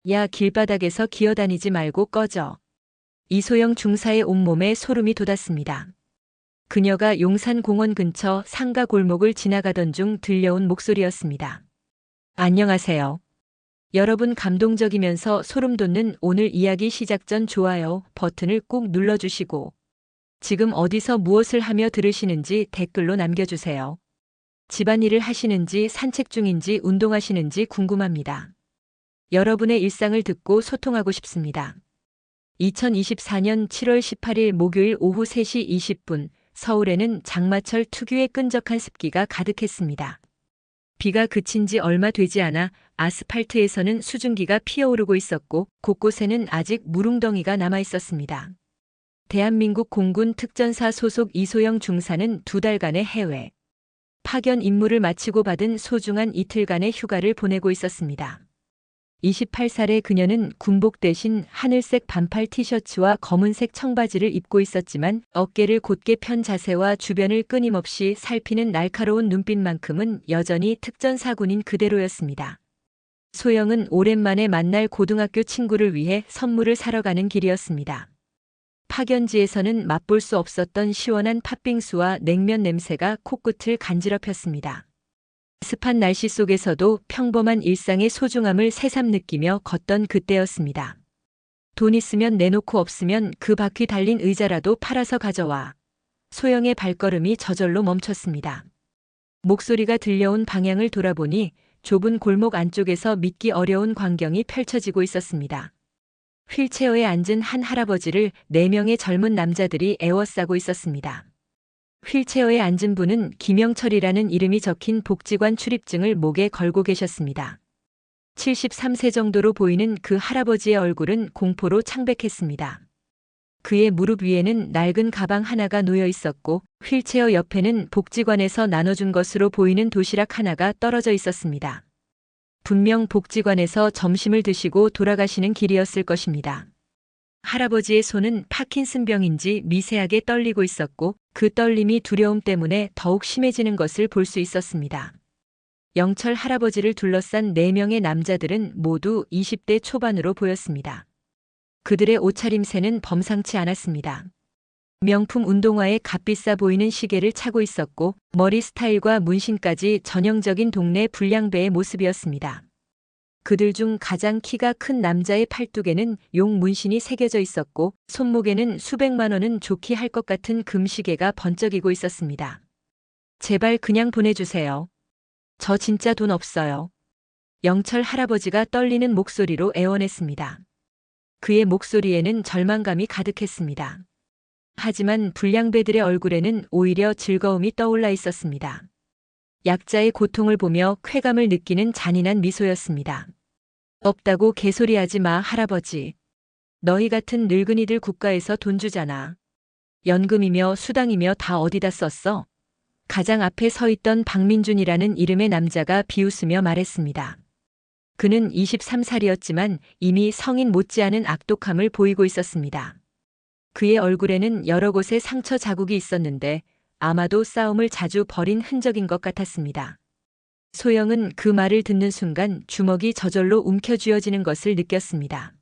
야, 길바닥에서 기어다니지 말고 꺼져. 이소영 중사의 온몸에 소름이 돋았습니다. 그녀가 용산공원 근처 상가 골목을 지나가던 중 들려온 목소리였습니다. 안녕하세요. 여러분, 감동적이면서 소름 돋는 오늘 이야기 시작 전 좋아요 버튼을 꾹 눌러주시고 지금 어디서 무엇을 하며 들으시는지 댓글로 남겨주세요. 집안일을 하시는지 산책 중인지 운동하시는지 궁금합니다. 여러분의 일상을 듣고 소통하고 싶습니다. 2024년 7월 18일 목요일 오후 3시 20분 서울에는 장마철 특유의 끈적한 습기가 가득했습니다. 비가 그친 지 얼마 되지 않아 아스팔트에서는 수증기가 피어오르고 있었고 곳곳에는 아직 물웅덩이가 남아 있었습니다. 대한민국 공군 특전사 소속 이소영 중사는 2달간의 해외 파견 임무를 마치고 받은 소중한 이틀간의 휴가를 보내고 있었습니다. 28살의 그녀는 군복 대신 하늘색 반팔 티셔츠와 검은색 청바지를 입고 있었지만 어깨를 곧게 편 자세와 주변을 끊임없이 살피는 날카로운 눈빛만큼은 여전히 특전사군인 그대로였습니다. 소영은 오랜만에 만날 고등학교 친구를 위해 선물을 사러 가는 길이었습니다. 파견지에서는 맛볼 수 없었던 시원한 팥빙수와 냉면 냄새가 코끝을 간지럽혔습니다. 습한 날씨 속에서도 평범한 일상의 소중함을 새삼 느끼며 걷던 그때였습니다. 돈 있으면 내놓고 없으면 그 바퀴 달린 의자라도 팔아서 가져와. 소영의 발걸음이 저절로 멈췄습니다. 목소리가 들려온 방향을 돌아보니 좁은 골목 안쪽에서 믿기 어려운 광경이 펼쳐지고 있었습니다. 휠체어에 앉은 한 할아버지를 4명의 젊은 남자들이 에워싸고 있었습니다. 휠체어에 앉은 분은 김영철이라는 이름이 적힌 복지관 출입증을 목에 걸고 계셨습니다. 73세 정도로 보이는 그 할아버지의 얼굴은 공포로 창백했습니다. 그의 무릎 위에는 낡은 가방 하나가 놓여 있었고 휠체어 옆에는 복지관에서 나눠준 것으로 보이는 도시락 하나가 떨어져 있었습니다. 분명 복지관에서 점심을 드시고 돌아가시는 길이었을 것입니다. 할아버지의 손은 파킨슨병인지 미세하게 떨리고 있었고 그 떨림이 두려움 때문에 더욱 심해지는 것을 볼 수 있었습니다. 영철 할아버지를 둘러싼 4명의 남자들은 모두 20대 초반으로 보였습니다. 그들의 옷차림새는 범상치 않았습니다. 명품 운동화에 값비싸 보이는 시계를 차고 있었고 머리 스타일과 문신까지 전형적인 동네 불량배의 모습이었습니다. 그들 중 가장 키가 큰 남자의 팔뚝에는 용 문신이 새겨져 있었고 손목에는 수백만 원은 좋게 할 것 같은 금시계가 번쩍이고 있었습니다. 제발 그냥 보내주세요. 저 진짜 돈 없어요. 영철 할아버지가 떨리는 목소리로 애원했습니다. 그의 목소리에는 절망감이 가득했습니다. 하지만 불량배들의 얼굴에는 오히려 즐거움이 떠올라 있었습니다. 약자의 고통을 보며 쾌감을 느끼는 잔인한 미소였습니다. 없다고 개소리하지 마, 할아버지. 너희 같은 늙은이들 국가에서 돈 주잖아. 연금이며 수당이며 다 어디다 썼어? 가장 앞에 서 있던 박민준이라는 이름의 남자가 비웃으며 말했습니다. 그는 23살이었지만 이미 성인 못지않은 악독함을 보이고 있었습니다. 그의 얼굴에는 여러 곳에 상처 자국이 있었는데 아마도 싸움을 자주 벌인 흔적인 것 같았습니다. 소영은 그 말을 듣는 순간 주먹이 저절로 움켜쥐어지는 것을 느꼈습니다.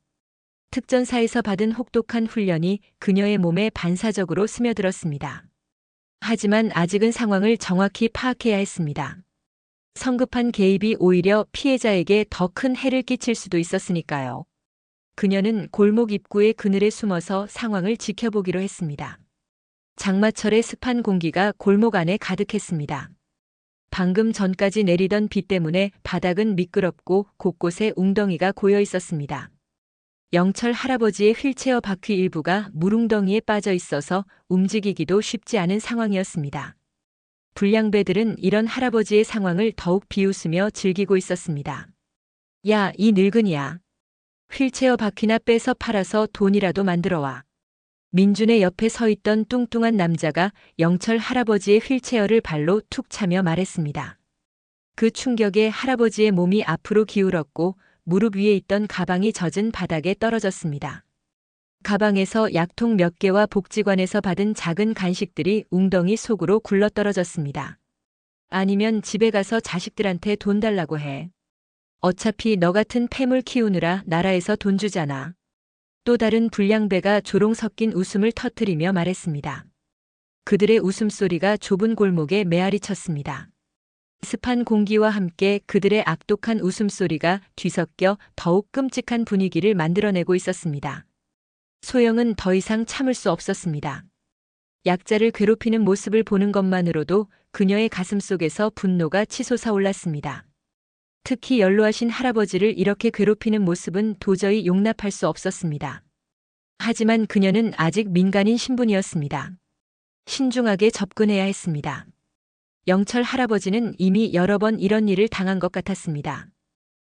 특전사에서 받은 혹독한 훈련이 그녀의 몸에 반사적으로 스며들었습니다. 하지만 아직은 상황을 정확히 파악해야 했습니다. 성급한 개입이 오히려 피해자에게 더 큰 해를 끼칠 수도 있었으니까요. 그녀는 골목 입구의 그늘에 숨어서 상황을 지켜보기로 했습니다. 장마철의 습한 공기가 골목 안에 가득했습니다. 방금 전까지 내리던 비 때문에 바닥은 미끄럽고 곳곳에 웅덩이가 고여 있었습니다. 영철 할아버지의 휠체어 바퀴 일부가 물웅덩이에 빠져 있어서 움직이기도 쉽지 않은 상황이었습니다. 불량배들은 이런 할아버지의 상황을 더욱 비웃으며 즐기고 있었습니다. 야, 이 늙은이야. 휠체어 바퀴나 빼서 팔아서 돈이라도 만들어와. 민준의 옆에 서 있던 뚱뚱한 남자가 영철 할아버지의 휠체어를 발로 툭 차며 말했습니다. 그 충격에 할아버지의 몸이 앞으로 기울었고 무릎 위에 있던 가방이 젖은 바닥에 떨어졌습니다. 가방에서 약통 몇 개와 복지관에서 받은 작은 간식들이 웅덩이 속으로 굴러떨어졌습니다. 아니면 집에 가서 자식들한테 돈 달라고 해. 어차피 너 같은 폐물 키우느라 나라에서 돈 주잖아. 또 다른 불량배가 조롱 섞인 웃음을 터뜨리며 말했습니다. 그들의 웃음소리가 좁은 골목에 메아리 쳤습니다. 습한 공기와 함께 그들의 악독한 웃음소리가 뒤섞여 더욱 끔찍한 분위기를 만들어내고 있었습니다. 소영은 더 이상 참을 수 없었습니다. 약자를 괴롭히는 모습을 보는 것만으로도 그녀의 가슴속에서 분노가 치솟아 올랐습니다. 특히 연로하신 할아버지를 이렇게 괴롭히는 모습은 도저히 용납할 수 없었습니다. 하지만 그녀는 아직 민간인 신분이었습니다. 신중하게 접근해야 했습니다. 영철 할아버지는 이미 여러 번 이런 일을 당한 것 같았습니다.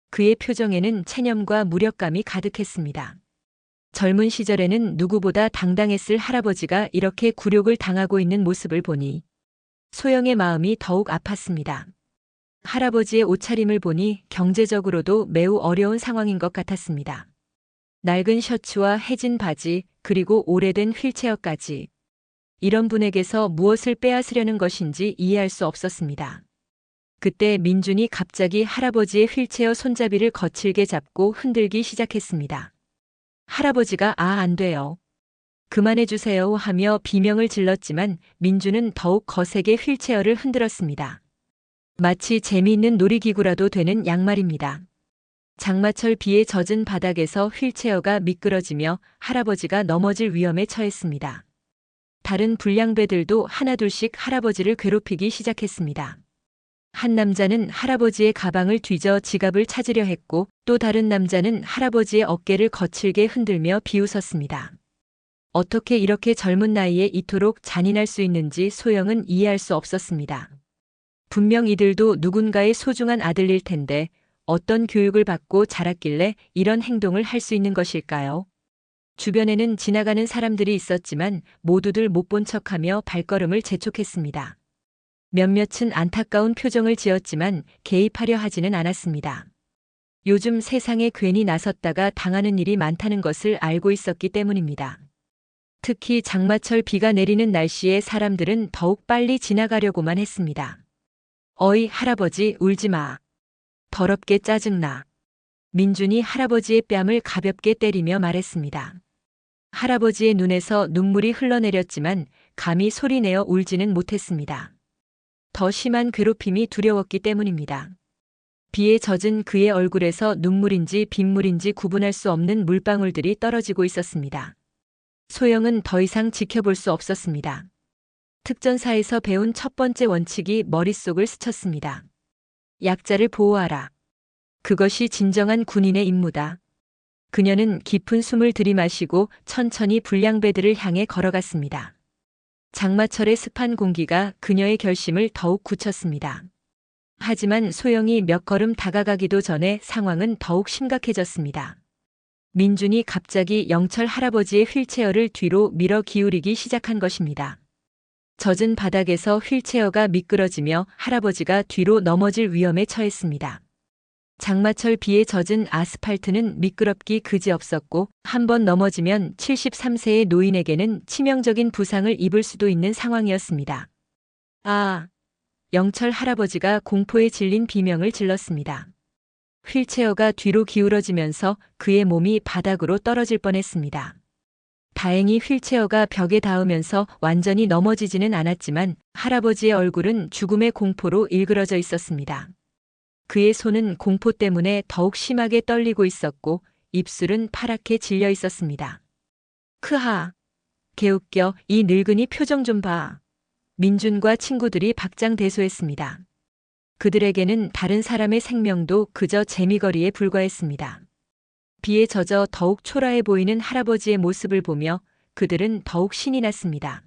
그의 표정에는 체념과 무력감이 가득했습니다. 젊은 시절에는 누구보다 당당했을 할아버지가 이렇게 굴욕을 당하고 있는 모습을 보니 소영의 마음이 더욱 아팠습니다. 할아버지의 옷차림을 보니 경제적으로도 매우 어려운 상황인 것 같았습니다. 낡은 셔츠와 해진 바지, 그리고 오래된 휠체어까지. 이런 분에게서 무엇을 빼앗으려는 것인지 이해할 수 없었습니다. 그때 민준이 갑자기 할아버지의 휠체어 손잡이를 거칠게 잡고 흔들기 시작했습니다. 할아버지가 안 돼요. 그만해 주세요 하며 비명을 질렀지만 민준은 더욱 거세게 휠체어를 흔들었습니다. 마치 재미있는 놀이기구라도 되는 양말입니다. 장마철 비에 젖은 바닥에서 휠체어가 미끄러지며 할아버지가 넘어질 위험에 처했습니다. 다른 불량배들도 하나둘씩 할아버지를 괴롭히기 시작했습니다. 한 남자는 할아버지의 가방을 뒤져 지갑을 찾으려 했고 또 다른 남자는 할아버지의 어깨를 거칠게 흔들며 비웃었습니다. 어떻게 이렇게 젊은 나이에 이토록 잔인할 수 있는지 소영은 이해할 수 없었습니다. 분명 이들도 누군가의 소중한 아들일 텐데 어떤 교육을 받고 자랐길래 이런 행동을 할 수 있는 것일까요? 주변에는 지나가는 사람들이 있었지만 모두들 못 본 척하며 발걸음을 재촉했습니다. 몇몇은 안타까운 표정을 지었지만 개입하려 하지는 않았습니다. 요즘 세상에 괜히 나섰다가 당하는 일이 많다는 것을 알고 있었기 때문입니다. 특히 장마철 비가 내리는 날씨에 사람들은 더욱 빨리 지나가려고만 했습니다. 어이 할아버지 울지 마. 더럽게 짜증나. 민준이 할아버지의 뺨을 가볍게 때리며 말했습니다. 할아버지의 눈에서 눈물이 흘러내렸지만 감히 소리내어 울지는 못했습니다. 더 심한 괴롭힘이 두려웠기 때문입니다. 비에 젖은 그의 얼굴에서 눈물인지 빗물인지 구분할 수 없는 물방울들이 떨어지고 있었습니다. 소영은 더 이상 지켜볼 수 없었습니다. 특전사에서 배운 첫 번째 원칙이 머릿속을 스쳤습니다. 약자를 보호하라. 그것이 진정한 군인의 임무다. 그녀는 깊은 숨을 들이마시고 천천히 불량배들을 향해 걸어갔습니다. 장마철의 습한 공기가 그녀의 결심을 더욱 굳혔습니다. 하지만 소영이 몇 걸음 다가가기도 전에 상황은 더욱 심각해졌습니다. 민준이 갑자기 영철 할아버지의 휠체어를 뒤로 밀어 기울이기 시작한 것입니다. 젖은 바닥에서 휠체어가 미끄러지며 할아버지가 뒤로 넘어질 위험에 처했습니다. 장마철 비에 젖은 아스팔트는 미끄럽기 그지없었고 한 번 넘어지면 73세의 노인에게는 치명적인 부상을 입을 수도 있는 상황이었습니다. 영철 할아버지가 공포에 질린 비명을 질렀습니다. 휠체어가 뒤로 기울어지면서 그의 몸이 바닥으로 떨어질 뻔했습니다. 다행히 휠체어가 벽에 닿으면서 완전히 넘어지지는 않았지만 할아버지의 얼굴은 죽음의 공포로 일그러져 있었습니다. 그의 손은 공포 때문에 더욱 심하게 떨리고 있었고 입술은 파랗게 질려 있었습니다. 크하. 개웃겨 이 늙은이 표정 좀 봐. 민준과 친구들이 박장대소했습니다. 그들에게는 다른 사람의 생명도 그저 재미거리에 불과했습니다. 비에 젖어 더욱 초라해 보이는 할아버지의 모습을 보며 그들은 더욱 신이 났습니다.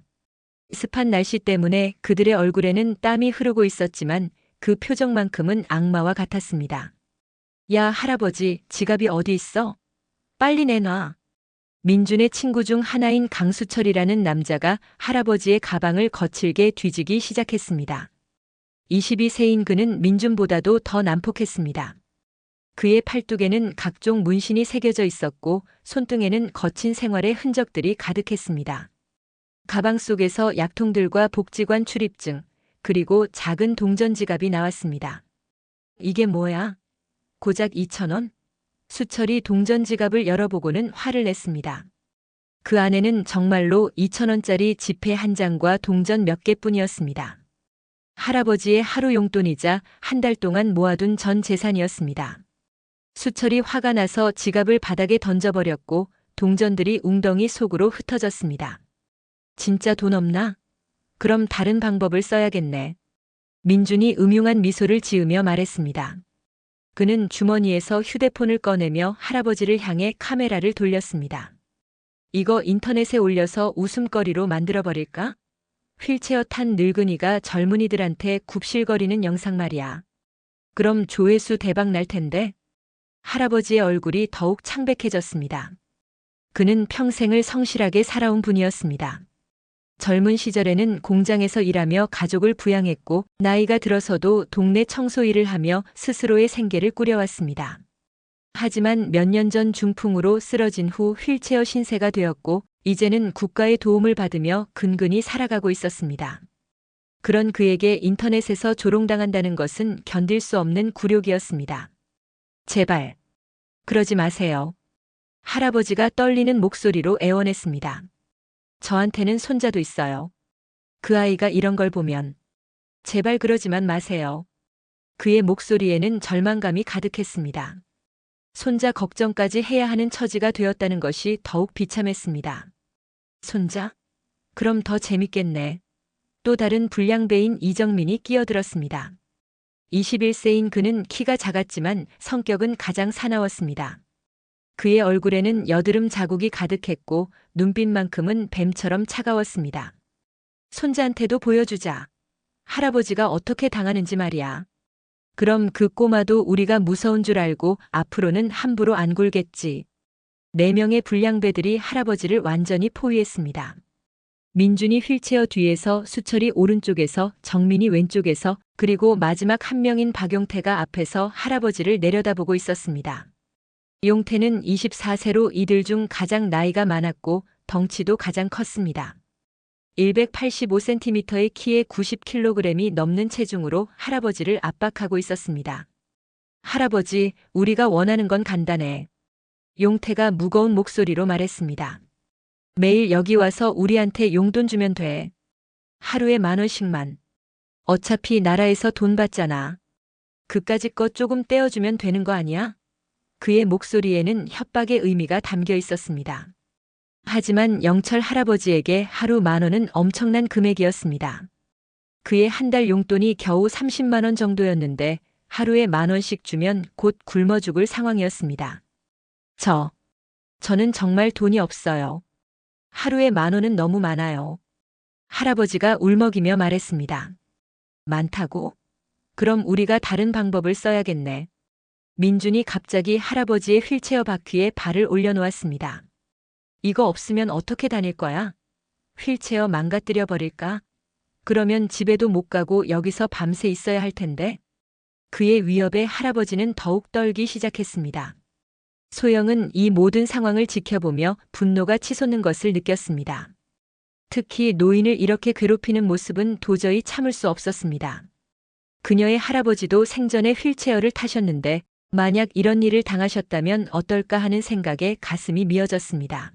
습한 날씨 때문에 그들의 얼굴에는 땀이 흐르고 있었지만 그 표정만큼은 악마와 같았습니다. 야 할아버지 지갑이 어디 있어? 빨리 내놔. 민준의 친구 중 하나인 강수철이라는 남자가 할아버지의 가방을 거칠게 뒤지기 시작했습니다. 22세인 그는 민준보다도 더 난폭했습니다. 그의 팔뚝에는 각종 문신이 새겨져 있었고 손등에는 거친 생활의 흔적들이 가득했습니다. 가방 속에서 약통들과 복지관 출입증, 그리고 작은 동전 지갑이 나왔습니다. 이게 뭐야? 고작 2,000원? 수철이 동전 지갑을 열어보고는 화를 냈습니다. 그 안에는 정말로 2,000원짜리 지폐 한 장과 동전 몇 개뿐이었습니다. 할아버지의 하루 용돈이자 한 달 동안 모아둔 전 재산이었습니다. 수철이 화가 나서 지갑을 바닥에 던져버렸고 동전들이 웅덩이 속으로 흩어졌습니다. 진짜 돈 없나? 그럼 다른 방법을 써야겠네. 민준이 음흉한 미소를 지으며 말했습니다. 그는 주머니에서 휴대폰을 꺼내며 할아버지를 향해 카메라를 돌렸습니다. 이거 인터넷에 올려서 웃음거리로 만들어버릴까? 휠체어 탄 늙은이가 젊은이들한테 굽실거리는 영상 말이야. 그럼 조회수 대박 날 텐데. 할아버지의 얼굴이 더욱 창백해졌습니다. 그는 평생을 성실하게 살아온 분이었습니다. 젊은 시절에는 공장에서 일하며 가족을 부양했고 나이가 들어서도 동네 청소 일을 하며 스스로의 생계를 꾸려왔습니다. 하지만 몇 년 전 중풍으로 쓰러진 후 휠체어 신세가 되었고 이제는 국가의 도움을 받으며 근근히 살아가고 있었습니다. 그런 그에게 인터넷에서 조롱당한다는 것은 견딜 수 없는 굴욕이었습니다. 제발, 그러지 마세요. 할아버지가 떨리는 목소리로 애원했습니다. 저한테는 손자도 있어요. 그 아이가 이런 걸 보면 제발 그러지만 마세요. 그의 목소리에는 절망감이 가득했습니다. 손자 걱정까지 해야 하는 처지가 되었다는 것이 더욱 비참했습니다. 손자? 그럼 더 재밌겠네. 또 다른 불량배인 이정민이 끼어들었습니다. 21세인 그는 키가 작았지만 성격은 가장 사나웠습니다. 그의 얼굴에는 여드름 자국이 가득했고 눈빛만큼은 뱀처럼 차가웠습니다. 손자한테도 보여주자. 할아버지가 어떻게 당하는지 말이야. 그럼 그 꼬마도 우리가 무서운 줄 알고 앞으로는 함부로 안 굴겠지. 4명의 불량배들이 할아버지를 완전히 포위했습니다. 민준이 휠체어 뒤에서, 수철이 오른쪽에서, 정민이 왼쪽에서, 그리고 마지막 한 명인 박용태가 앞에서 할아버지를 내려다보고 있었습니다. 용태는 24세로 이들 중 가장 나이가 많았고 덩치도 가장 컸습니다. 185cm의 키에 90kg이 넘는 체중으로 할아버지를 압박하고 있었습니다. 할아버지, 우리가 원하는 건 간단해. 용태가 무거운 목소리로 말했습니다. 매일 여기 와서 우리한테 용돈 주면 돼. 하루에 10,000원씩만. 어차피 나라에서 돈 받잖아. 그까짓 거 조금 떼어주면 되는 거 아니야? 그의 목소리에는 협박의 의미가 담겨 있었습니다. 하지만 영철 할아버지에게 하루 10,000원은 엄청난 금액이었습니다. 그의 한 달 용돈이 겨우 30만 원 정도였는데 하루에 10,000원씩 주면 곧 굶어 죽을 상황이었습니다. 저는 정말 돈이 없어요. 하루에 10,000원은 너무 많아요. 할아버지가 울먹이며 말했습니다. 많다고? 그럼 우리가 다른 방법을 써야겠네. 민준이 갑자기 할아버지의 휠체어 바퀴에 발을 올려놓았습니다. 이거 없으면 어떻게 다닐 거야? 휠체어 망가뜨려 버릴까? 그러면 집에도 못 가고 여기서 밤새 있어야 할 텐데. 그의 위협에 할아버지는 더욱 떨기 시작했습니다. 소영은 이 모든 상황을 지켜보며 분노가 치솟는 것을 느꼈습니다. 특히 노인을 이렇게 괴롭히는 모습은 도저히 참을 수 없었습니다. 그녀의 할아버지도 생전에 휠체어를 타셨는데 만약 이런 일을 당하셨다면 어떨까 하는 생각에 가슴이 미어졌습니다.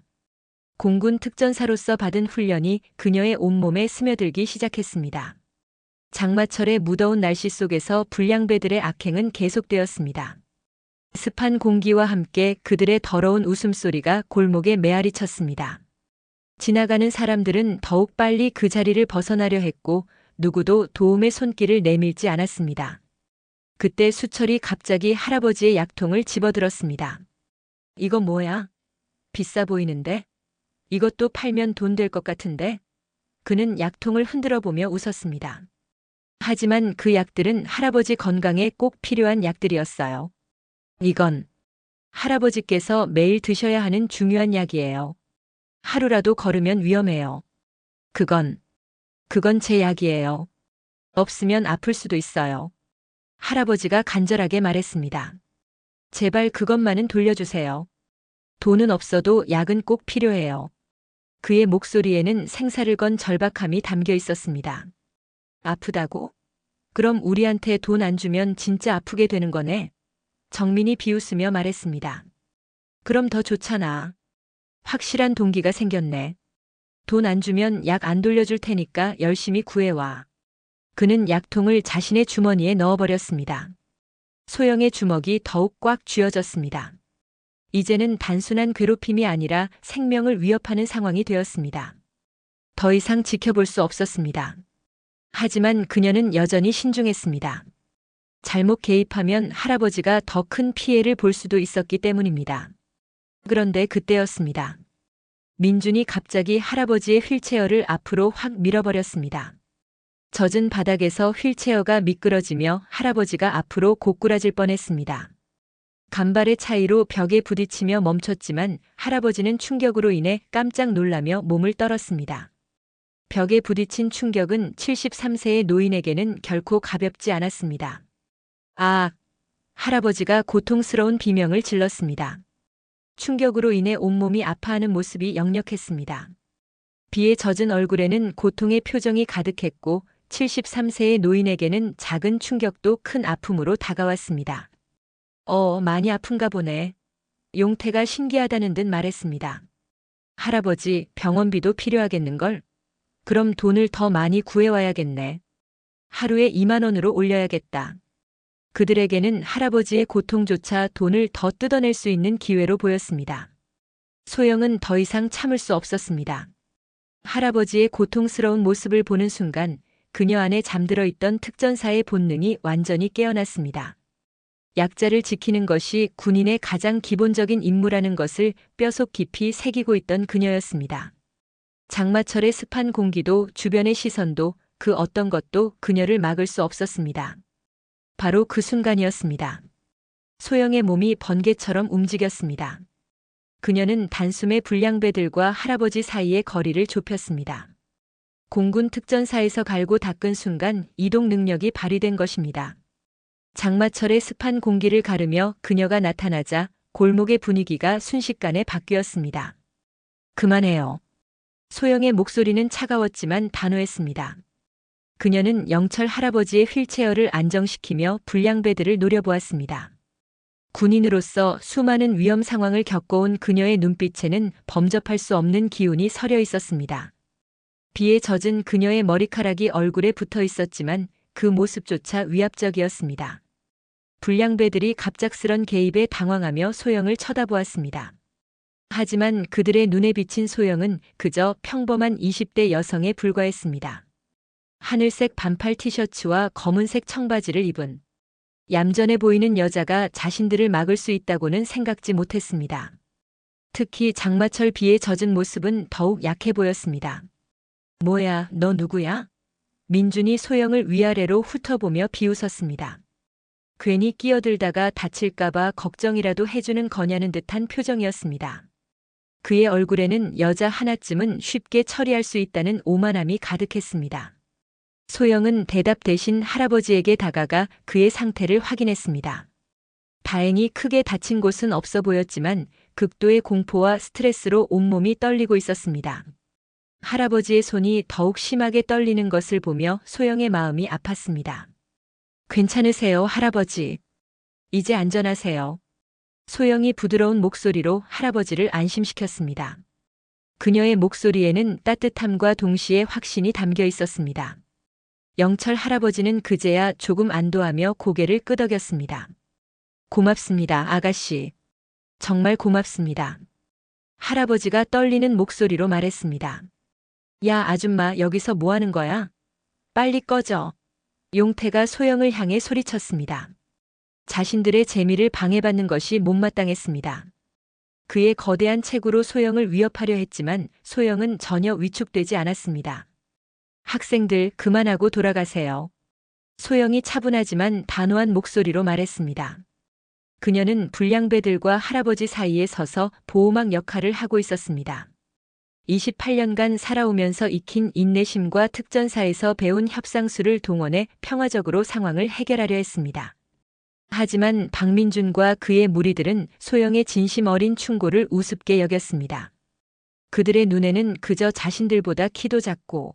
공군 특전사로서 받은 훈련이 그녀의 온몸에 스며들기 시작했습니다. 장마철의 무더운 날씨 속에서 불량배들의 악행은 계속되었습니다. 습한 공기와 함께 그들의 더러운 웃음소리가 골목에 메아리 쳤습니다. 지나가는 사람들은 더욱 빨리 그 자리를 벗어나려 했고 누구도 도움의 손길을 내밀지 않았습니다. 그때 수철이 갑자기 할아버지의 약통을 집어들었습니다. 이거 뭐야? 비싸 보이는데? 이것도 팔면 돈 될 것 같은데? 그는 약통을 흔들어 보며 웃었습니다. 하지만 그 약들은 할아버지 건강에 꼭 필요한 약들이었어요. 이건 할아버지께서 매일 드셔야 하는 중요한 약이에요. 하루라도 걸으면 위험해요. 그건 제 약이에요. 없으면 아플 수도 있어요. 할아버지가 간절하게 말했습니다. 제발 그것만은 돌려주세요. 돈은 없어도 약은 꼭 필요해요. 그의 목소리에는 생사를 건 절박함이 담겨 있었습니다. 아프다고? 그럼 우리한테 돈 안 주면 진짜 아프게 되는 거네. 정민이 비웃으며 말했습니다. 그럼 더 좋잖아. 확실한 동기가 생겼네. 돈 안 주면 약 안 돌려줄 테니까 열심히 구해와. 그는 약통을 자신의 주머니에 넣어버렸습니다. 소영의 주먹이 더욱 꽉 쥐어졌습니다. 이제는 단순한 괴롭힘이 아니라 생명을 위협하는 상황이 되었습니다. 더 이상 지켜볼 수 없었습니다. 하지만 그녀는 여전히 신중했습니다. 잘못 개입하면 할아버지가 더 큰 피해를 볼 수도 있었기 때문입니다. 그런데 그때였습니다. 민준이 갑자기 할아버지의 휠체어를 앞으로 확 밀어버렸습니다. 젖은 바닥에서 휠체어가 미끄러지며 할아버지가 앞으로 고꾸라질 뻔했습니다. 간발의 차이로 벽에 부딪히며 멈췄지만 할아버지는 충격으로 인해 깜짝 놀라며 몸을 떨었습니다. 벽에 부딪힌 충격은 73세의 노인에게는 결코 가볍지 않았습니다. 아! 할아버지가 고통스러운 비명을 질렀습니다. 충격으로 인해 온몸이 아파하는 모습이 역력했습니다. 비에 젖은 얼굴에는 고통의 표정이 가득했고 73세의 노인에게는 작은 충격도 큰 아픔으로 다가왔습니다. 많이 아픈가 보네. 용태가 신기하다는 듯 말했습니다. 할아버지, 병원비도 필요하겠는걸? 그럼 돈을 더 많이 구해와야겠네. 하루에 2만 원으로 올려야겠다. 그들에게는 할아버지의 고통조차 돈을 더 뜯어낼 수 있는 기회로 보였습니다. 소영은 더 이상 참을 수 없었습니다. 할아버지의 고통스러운 모습을 보는 순간 그녀 안에 잠들어 있던 특전사의 본능이 완전히 깨어났습니다. 약자를 지키는 것이 군인의 가장 기본적인 임무라는 것을 뼈속 깊이 새기고 있던 그녀였습니다. 장마철의 습한 공기도 주변의 시선도 그 어떤 것도 그녀를 막을 수 없었습니다. 바로 그 순간이었습니다. 소영의 몸이 번개처럼 움직였습니다. 그녀는 단숨에 불량배들과 할아버지 사이의 거리를 좁혔습니다. 공군 특전사에서 갈고 닦은 순간 이동 능력이 발휘된 것입니다. 장마철의 습한 공기를 가르며 그녀가 나타나자 골목의 분위기가 순식간에 바뀌었습니다. 그만해요. 소영의 목소리는 차가웠지만 단호했습니다. 그녀는 영철 할아버지의 휠체어를 안정시키며 불량배들을 노려보았습니다. 군인으로서 수많은 위험 상황을 겪어온 그녀의 눈빛에는 범접할 수 없는 기운이 서려 있었습니다. 비에 젖은 그녀의 머리카락이 얼굴에 붙어 있었지만 그 모습조차 위압적이었습니다. 불량배들이 갑작스런 개입에 당황하며 소영을 쳐다보았습니다. 하지만 그들의 눈에 비친 소영은 그저 평범한 20대 여성에 불과했습니다. 하늘색 반팔 티셔츠와 검은색 청바지를 입은 얌전해 보이는 여자가 자신들을 막을 수 있다고는 생각지 못했습니다. 특히 장마철 비에 젖은 모습은 더욱 약해 보였습니다. 뭐야, 너 누구야? 민준이 소영을 위아래로 훑어보며 비웃었습니다. 괜히 끼어들다가 다칠까봐 걱정이라도 해주는 거냐는 듯한 표정이었습니다. 그의 얼굴에는 여자 하나쯤은 쉽게 처리할 수 있다는 오만함이 가득했습니다. 소영은 대답 대신 할아버지에게 다가가 그의 상태를 확인했습니다. 다행히 크게 다친 곳은 없어 보였지만 극도의 공포와 스트레스로 온몸이 떨리고 있었습니다. 할아버지의 손이 더욱 심하게 떨리는 것을 보며 소영의 마음이 아팠습니다. 괜찮으세요, 할아버지? 이제 안전하세요. 소영이 부드러운 목소리로 할아버지를 안심시켰습니다. 그녀의 목소리에는 따뜻함과 동시에 확신이 담겨 있었습니다. 영철 할아버지는 그제야 조금 안도하며 고개를 끄덕였습니다. 고맙습니다, 아가씨. 정말 고맙습니다. 할아버지가 떨리는 목소리로 말했습니다. 야, 아줌마, 여기서 뭐 하는 거야? 빨리 꺼져. 용태가 소영을 향해 소리쳤습니다. 자신들의 재미를 방해받는 것이 못마땅했습니다. 그의 거대한 체구로 소영을 위협하려 했지만 소영은 전혀 위축되지 않았습니다. 학생들, 그만하고 돌아가세요. 소영이 차분하지만 단호한 목소리로 말했습니다. 그녀는 불량배들과 할아버지 사이에 서서 보호막 역할을 하고 있었습니다. 28년간 살아오면서 익힌 인내심과 특전사에서 배운 협상수를 동원해 평화적으로 상황을 해결하려 했습니다. 하지만 박민준과 그의 무리들은 소영의 진심 어린 충고를 우습게 여겼습니다. 그들의 눈에는 그저 자신들보다 키도 작고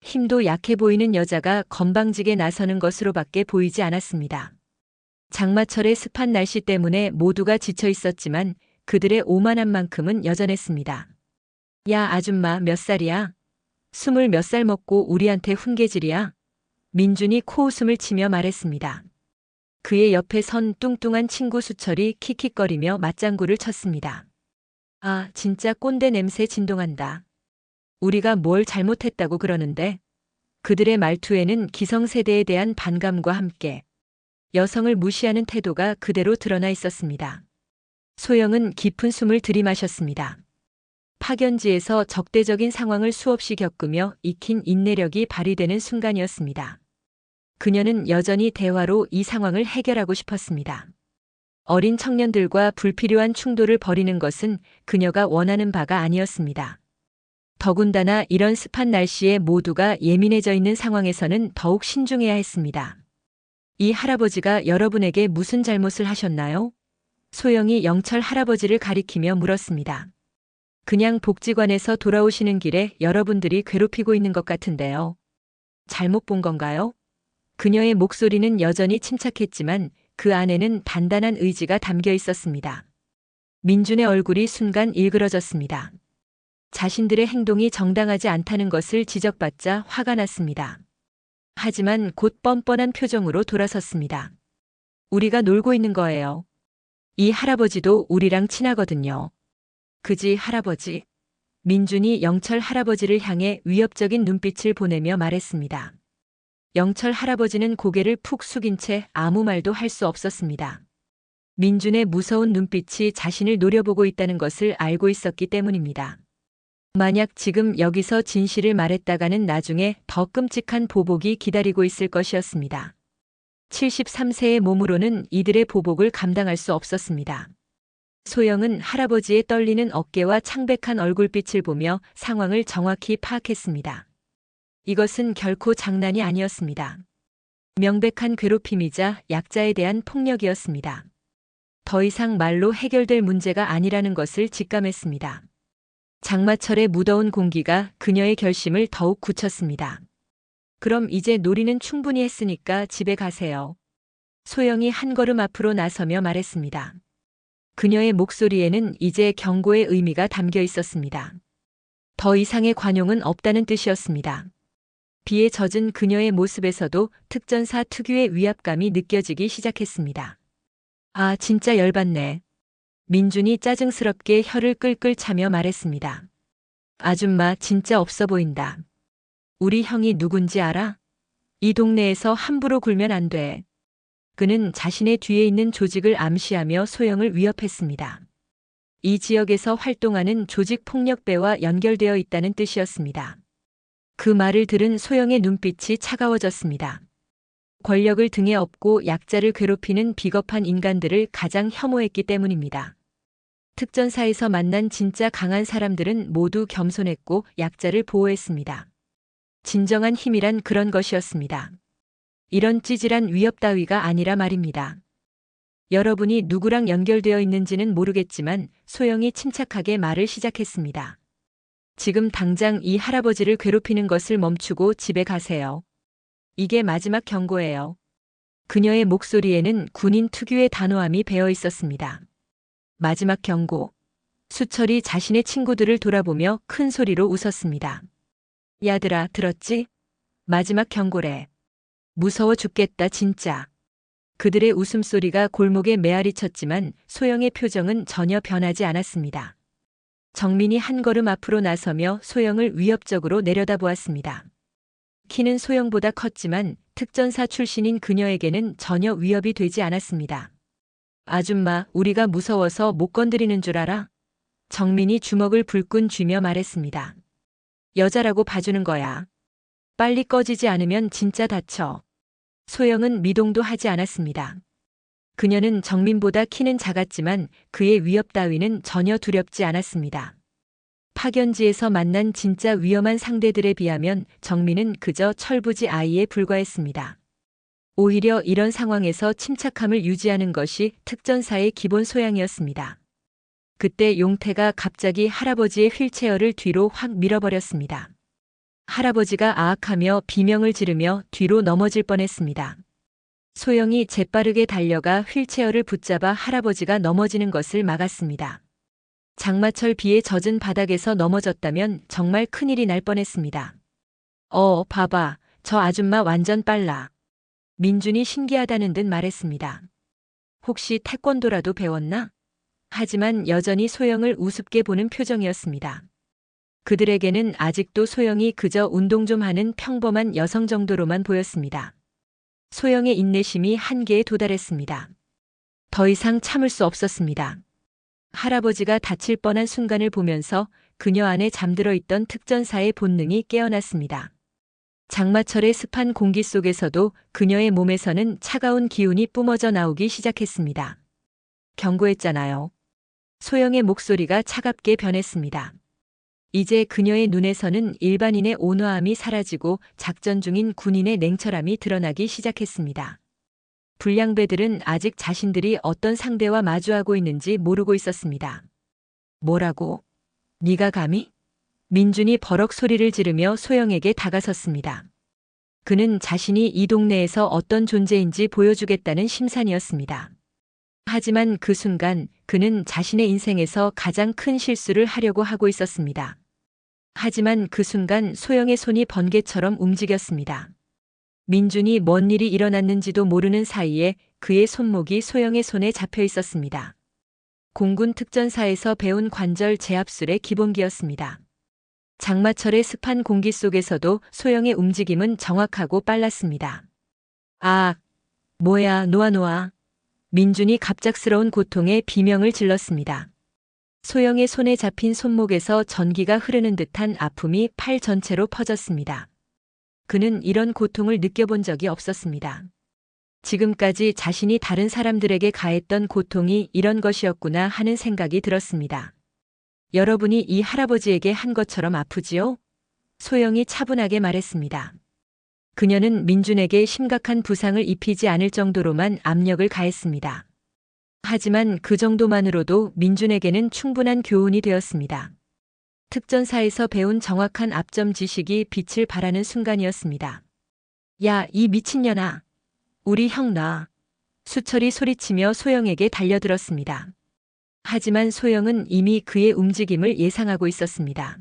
힘도 약해 보이는 여자가 건방지게 나서는 것으로밖에 보이지 않았습니다. 장마철의 습한 날씨 때문에 모두가 지쳐 있었지만 그들의 오만함만큼은 여전했습니다. 야, 아줌마 몇 살이야? 20 몇 살 먹고 우리한테 훈계질이야? 민준이 코웃음을 치며 말했습니다. 그의 옆에 선 뚱뚱한 친구 수철이 킥킥거리며 맞장구를 쳤습니다. 아, 진짜 꼰대 냄새 진동한다. 우리가 뭘 잘못했다고 그러는데? 그들의 말투에는 기성세대에 대한 반감과 함께 여성을 무시하는 태도가 그대로 드러나 있었습니다. 소영은 깊은 숨을 들이마셨습니다. 파견지에서 적대적인 상황을 수없이 겪으며 익힌 인내력이 발휘되는 순간이었습니다. 그녀는 여전히 대화로 이 상황을 해결하고 싶었습니다. 어린 청년들과 불필요한 충돌을 벌이는 것은 그녀가 원하는 바가 아니었습니다. 더군다나 이런 습한 날씨에 모두가 예민해져 있는 상황에서는 더욱 신중해야 했습니다. 이 할아버지가 여러분에게 무슨 잘못을 하셨나요? 소영이 영철 할아버지를 가리키며 물었습니다. 그냥 복지관에서 돌아오시는 길에 여러분들이 괴롭히고 있는 것 같은데요. 잘못 본 건가요? 그녀의 목소리는 여전히 침착했지만 그 안에는 단단한 의지가 담겨 있었습니다. 민준의 얼굴이 순간 일그러졌습니다. 자신들의 행동이 정당하지 않다는 것을 지적받자 화가 났습니다. 하지만 곧 뻔뻔한 표정으로 돌아섰습니다. 우리가 놀고 있는 거예요. 이 할아버지도 우리랑 친하거든요. 그지 할아버지. 민준이 영철 할아버지를 향해 위협적인 눈빛을 보내며 말했습니다. 영철 할아버지는 고개를 푹 숙인 채 아무 말도 할 수 없었습니다. 민준의 무서운 눈빛이 자신을 노려보고 있다는 것을 알고 있었기 때문입니다. 만약 지금 여기서 진실을 말했다가는 나중에 더 끔찍한 보복이 기다리고 있을 것이었습니다. 73세의 몸으로는 이들의 보복을 감당할 수 없었습니다. 소영은 할아버지의 떨리는 어깨와 창백한 얼굴빛을 보며 상황을 정확히 파악했습니다. 이것은 결코 장난이 아니었습니다. 명백한 괴롭힘이자 약자에 대한 폭력이었습니다. 더 이상 말로 해결될 문제가 아니라는 것을 직감했습니다. 장마철의 무더운 공기가 그녀의 결심을 더욱 굳혔습니다. 그럼 이제 놀이는 충분히 했으니까 집에 가세요. 소영이 한 걸음 앞으로 나서며 말했습니다. 그녀의 목소리에는 이제 경고의 의미가 담겨 있었습니다. 더 이상의 관용은 없다는 뜻이었습니다. 비에 젖은 그녀의 모습에서도 특전사 특유의 위압감이 느껴지기 시작했습니다. 아, 진짜 열받네. 민준이 짜증스럽게 혀를 끌끌 차며 말했습니다. 아줌마 진짜 없어 보인다. 우리 형이 누군지 알아? 이 동네에서 함부로 굴면 안 돼. 그는 자신의 뒤에 있는 조직을 암시하며 소영을 위협했습니다. 이 지역에서 활동하는 조직폭력배와 연결되어 있다는 뜻이었습니다. 그 말을 들은 소영의 눈빛이 차가워졌습니다. 권력을 등에 업고 약자를 괴롭히는 비겁한 인간들을 가장 혐오했기 때문입니다. 특전사에서 만난 진짜 강한 사람들은 모두 겸손했고 약자를 보호했습니다. 진정한 힘이란 그런 것이었습니다. 이런 찌질한 위협 따위가 아니라 말입니다. 여러분이 누구랑 연결되어 있는지는 모르겠지만 소영이 침착하게 말을 시작했습니다. 지금 당장 이 할아버지를 괴롭히는 것을 멈추고 집에 가세요. 이게 마지막 경고예요. 그녀의 목소리에는 군인 특유의 단호함이 배어 있었습니다. 마지막 경고. 수철이 자신의 친구들을 돌아보며 큰 소리로 웃었습니다. 야들아, 들었지? 마지막 경고래. 무서워 죽겠다 진짜. 그들의 웃음소리가 골목에 메아리 쳤지만 소영의 표정은 전혀 변하지 않았습니다. 정민이 한 걸음 앞으로 나서며 소영을 위협적으로 내려다보았습니다. 키는 소영보다 컸지만 특전사 출신인 그녀에게는 전혀 위협이 되지 않았습니다. 아줌마, 우리가 무서워서 못 건드리는 줄 알아? 정민이 주먹을 불끈 쥐며 말했습니다. 여자라고 봐주는 거야. 빨리 꺼지지 않으면 진짜 다쳐. 소영은 미동도 하지 않았습니다. 그녀는 정민보다 키는 작았지만 그의 위협 따위는 전혀 두렵지 않았습니다. 파견지에서 만난 진짜 위험한 상대들에 비하면 정민은 그저 철부지 아이에 불과했습니다. 오히려 이런 상황에서 침착함을 유지하는 것이 특전사의 기본 소양이었습니다. 그때 용태가 갑자기 할아버지의 휠체어를 뒤로 확 밀어버렸습니다. 할아버지가 아악하며 비명을 지르며 뒤로 넘어질 뻔했습니다. 소영이 재빠르게 달려가 휠체어를 붙잡아 할아버지가 넘어지는 것을 막았습니다. 장마철 비에 젖은 바닥에서 넘어졌다면 정말 큰일이 날 뻔했습니다. 봐봐. 저 아줌마 완전 빨라. 민준이 신기하다는 듯 말했습니다. 혹시 태권도라도 배웠나? 하지만 여전히 소영을 우습게 보는 표정이었습니다. 그들에게는 아직도 소영이 그저 운동 좀 하는 평범한 여성 정도로만 보였습니다. 소영의 인내심이 한계에 도달했습니다. 더 이상 참을 수 없었습니다. 할아버지가 다칠 뻔한 순간을 보면서 그녀 안에 잠들어 있던 특전사의 본능이 깨어났습니다. 장마철의 습한 공기 속에서도 그녀의 몸에서는 차가운 기운이 뿜어져 나오기 시작했습니다. 경고했잖아요. 소영의 목소리가 차갑게 변했습니다. 이제 그녀의 눈에서는 일반인의 온화함이 사라지고 작전 중인 군인의 냉철함이 드러나기 시작했습니다. 불량배들은 아직 자신들이 어떤 상대와 마주하고 있는지 모르고 있었습니다. 뭐라고? 네가 감히? 민준이 버럭 소리를 지르며 소영에게 다가섰습니다. 그는 자신이 이 동네에서 어떤 존재인지 보여주겠다는 심산이었습니다. 하지만 그 순간 그는 자신의 인생에서 가장 큰 실수를 하려고 하고 있었습니다. 하지만 그 순간 소영의 손이 번개처럼 움직였습니다. 민준이 뭔 일이 일어났는지도 모르는 사이에 그의 손목이 소영의 손에 잡혀 있었습니다. 공군 특전사에서 배운 관절 제압술의 기본기였습니다. 장마철의 습한 공기 속에서도 소영의 움직임은 정확하고 빨랐습니다. 아, 뭐야, 놓아. 민준이 갑작스러운 고통에 비명을 질렀습니다. 소영의 손에 잡힌 손목에서 전기가 흐르는 듯한 아픔이 팔 전체로 퍼졌습니다. 그는 이런 고통을 느껴본 적이 없었습니다. 지금까지 자신이 다른 사람들에게 가했던 고통이 이런 것이었구나 하는 생각이 들었습니다. 여러분이 이 할아버지에게 한 것처럼 아프지요? 소영이 차분하게 말했습니다. 그녀는 민준에게 심각한 부상을 입히지 않을 정도로만 압력을 가했습니다. 하지만 그 정도만으로도 민준에게는 충분한 교훈이 되었습니다. 특전사에서 배운 정확한 앞점 지식이 빛을 발하는 순간이었습니다. 야, 이 미친년아. 우리 형 놔. 수철이 소리치며 소영에게 달려들었습니다. 하지만 소영은 이미 그의 움직임을 예상하고 있었습니다.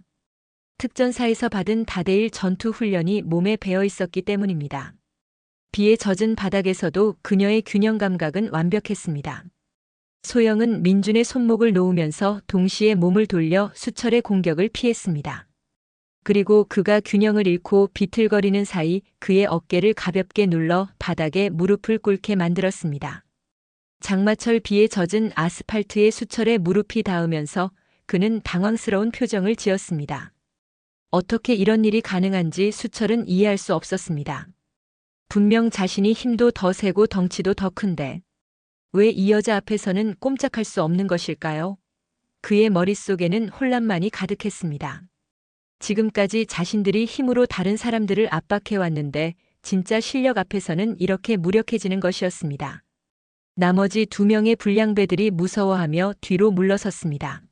특전사에서 받은 다대일 전투 훈련이 몸에 배어 있었기 때문입니다. 비에 젖은 바닥에서도 그녀의 균형 감각은 완벽했습니다. 소영은 민준의 손목을 놓으면서 동시에 몸을 돌려 수철의 공격을 피했습니다. 그리고 그가 균형을 잃고 비틀거리는 사이 그의 어깨를 가볍게 눌러 바닥에 무릎을 꿇게 만들었습니다. 장마철 비에 젖은 아스팔트에 수철의 무릎이 닿으면서 그는 당황스러운 표정을 지었습니다. 어떻게 이런 일이 가능한지 수철은 이해할 수 없었습니다. 분명 자신이 힘도 더 세고 덩치도 더 큰데 왜 이 여자 앞에서는 꼼짝할 수 없는 것일까요? 그의 머릿속에는 혼란만이 가득했습니다. 지금까지 자신들이 힘으로 다른 사람들을 압박해왔는데 진짜 실력 앞에서는 이렇게 무력해지는 것이었습니다. 나머지 2명의 불량배들이 무서워하며 뒤로 물러섰습니다.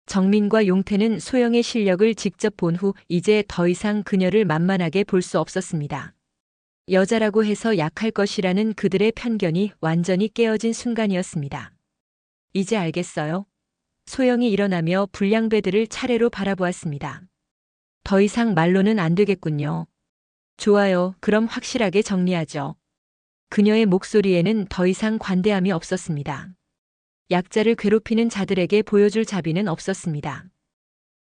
정민과 용태는 소영의 실력을 직접 본 후 이제 더 이상 그녀를 만만하게 볼 수 없었습니다. 여자라고 해서 약할 것이라는 그들의 편견이 완전히 깨어진 순간이었습니다. 이제 알겠어요? 소영이 일어나며 불량배들을 차례로 바라보았습니다. 더 이상 말로는 안 되겠군요. 좋아요. 그럼 확실하게 정리하죠. 그녀의 목소리에는 더 이상 관대함이 없었습니다. 약자를 괴롭히는 자들에게 보여줄 자비는 없었습니다.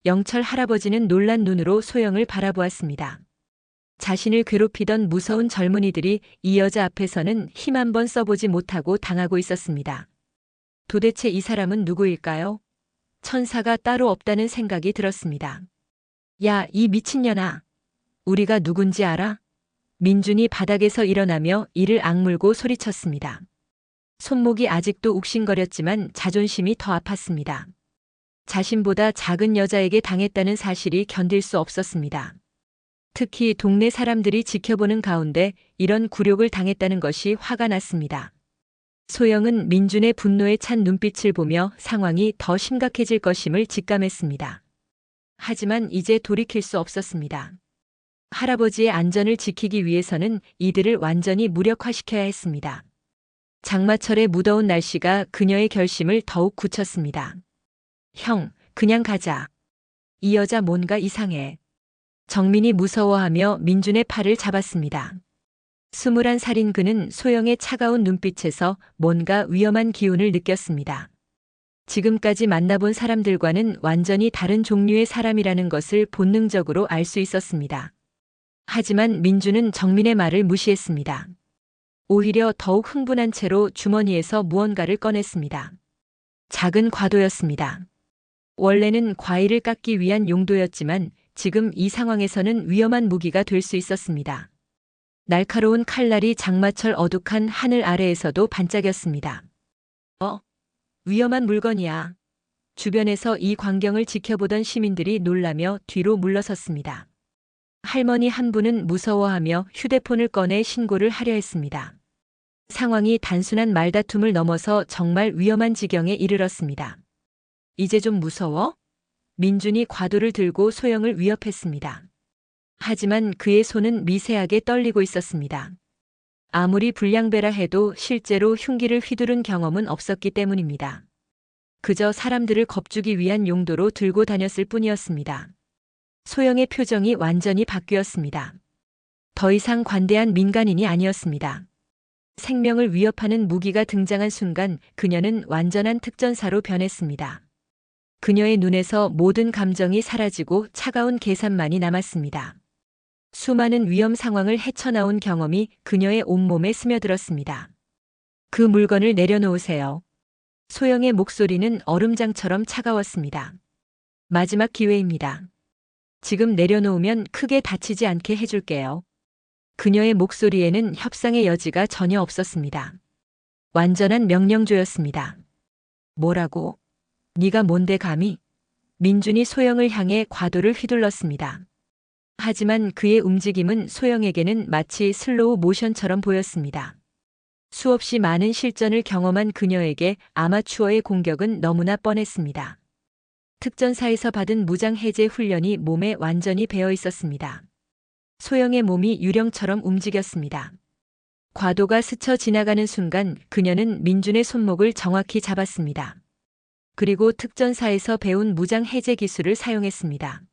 영철 할아버지는 놀란 눈으로 소영을 바라보았습니다. 자신을 괴롭히던 무서운 젊은이들이 이 여자 앞에서는 힘 한 번 써보지 못하고 당하고 있었습니다. 도대체 이 사람은 누구일까요? 천사가 따로 없다는 생각이 들었습니다. 야, 이 미친년아. 우리가 누군지 알아? 민준이 바닥에서 일어나며 이를 악물고 소리쳤습니다. 손목이 아직도 욱신거렸지만 자존심이 더 아팠습니다. 자신보다 작은 여자에게 당했다는 사실이 견딜 수 없었습니다. 특히 동네 사람들이 지켜보는 가운데 이런 굴욕을 당했다는 것이 화가 났습니다. 소영은 민준의 분노에 찬 눈빛을 보며 상황이 더 심각해질 것임을 직감했습니다. 하지만 이제 돌이킬 수 없었습니다. 할아버지의 안전을 지키기 위해서는 이들을 완전히 무력화시켜야 했습니다. 장마철의 무더운 날씨가 그녀의 결심을 더욱 굳혔습니다. 형, 그냥 가자. 이 여자 뭔가 이상해. 정민이 무서워하며 민준의 팔을 잡았습니다. 21살인 그는 소영의 차가운 눈빛에서 뭔가 위험한 기운을 느꼈습니다. 지금까지 만나본 사람들과는 완전히 다른 종류의 사람이라는 것을 본능적으로 알 수 있었습니다. 하지만 민준은 정민의 말을 무시했습니다. 오히려 더욱 흥분한 채로 주머니에서 무언가를 꺼냈습니다. 작은 과도였습니다. 원래는 과일을 깎기 위한 용도였지만 지금 이 상황에서는 위험한 무기가 될 수 있었습니다. 날카로운 칼날이 장마철 어둑한 하늘 아래에서도 반짝였습니다. 위험한 물건이야. 주변에서 이 광경을 지켜보던 시민들이 놀라며 뒤로 물러섰습니다. 할머니 한 분은 무서워하며 휴대폰을 꺼내 신고를 하려 했습니다. 상황이 단순한 말다툼을 넘어서 정말 위험한 지경에 이르렀습니다. 이제 좀 무서워? 민준이 과도를 들고 소영을 위협했습니다. 하지만 그의 손은 미세하게 떨리고 있었습니다. 아무리 불량배라 해도 실제로 흉기를 휘두른 경험은 없었기 때문입니다. 그저 사람들을 겁주기 위한 용도로 들고 다녔을 뿐이었습니다. 소영의 표정이 완전히 바뀌었습니다. 더 이상 관대한 민간인이 아니었습니다. 생명을 위협하는 무기가 등장한 순간 그녀는 완전한 특전사로 변했습니다. 그녀의 눈에서 모든 감정이 사라지고 차가운 계산만이 남았습니다. 수많은 위험 상황을 헤쳐나온 경험이 그녀의 온몸에 스며들었습니다. 그 물건을 내려놓으세요. 소영의 목소리는 얼음장처럼 차가웠습니다. 마지막 기회입니다. 지금 내려놓으면 크게 다치지 않게 해줄게요. 그녀의 목소리에는 협상의 여지가 전혀 없었습니다. 완전한 명령조였습니다. 뭐라고? 네가 뭔데 감히? 민준이 소영을 향해 과도를 휘둘렀습니다. 하지만 그의 움직임은 소영에게는 마치 슬로우 모션처럼 보였습니다. 수없이 많은 실전을 경험한 그녀에게 아마추어의 공격은 너무나 뻔했습니다. 특전사에서 받은 무장 해제 훈련이 몸에 완전히 배어 있었습니다. 소영의 몸이 유령처럼 움직였습니다. 과도가 스쳐 지나가는 순간 그녀는 민준의 손목을 정확히 잡았습니다. 그리고 특전사에서 배운 무장 해제 기술을 사용했습니다.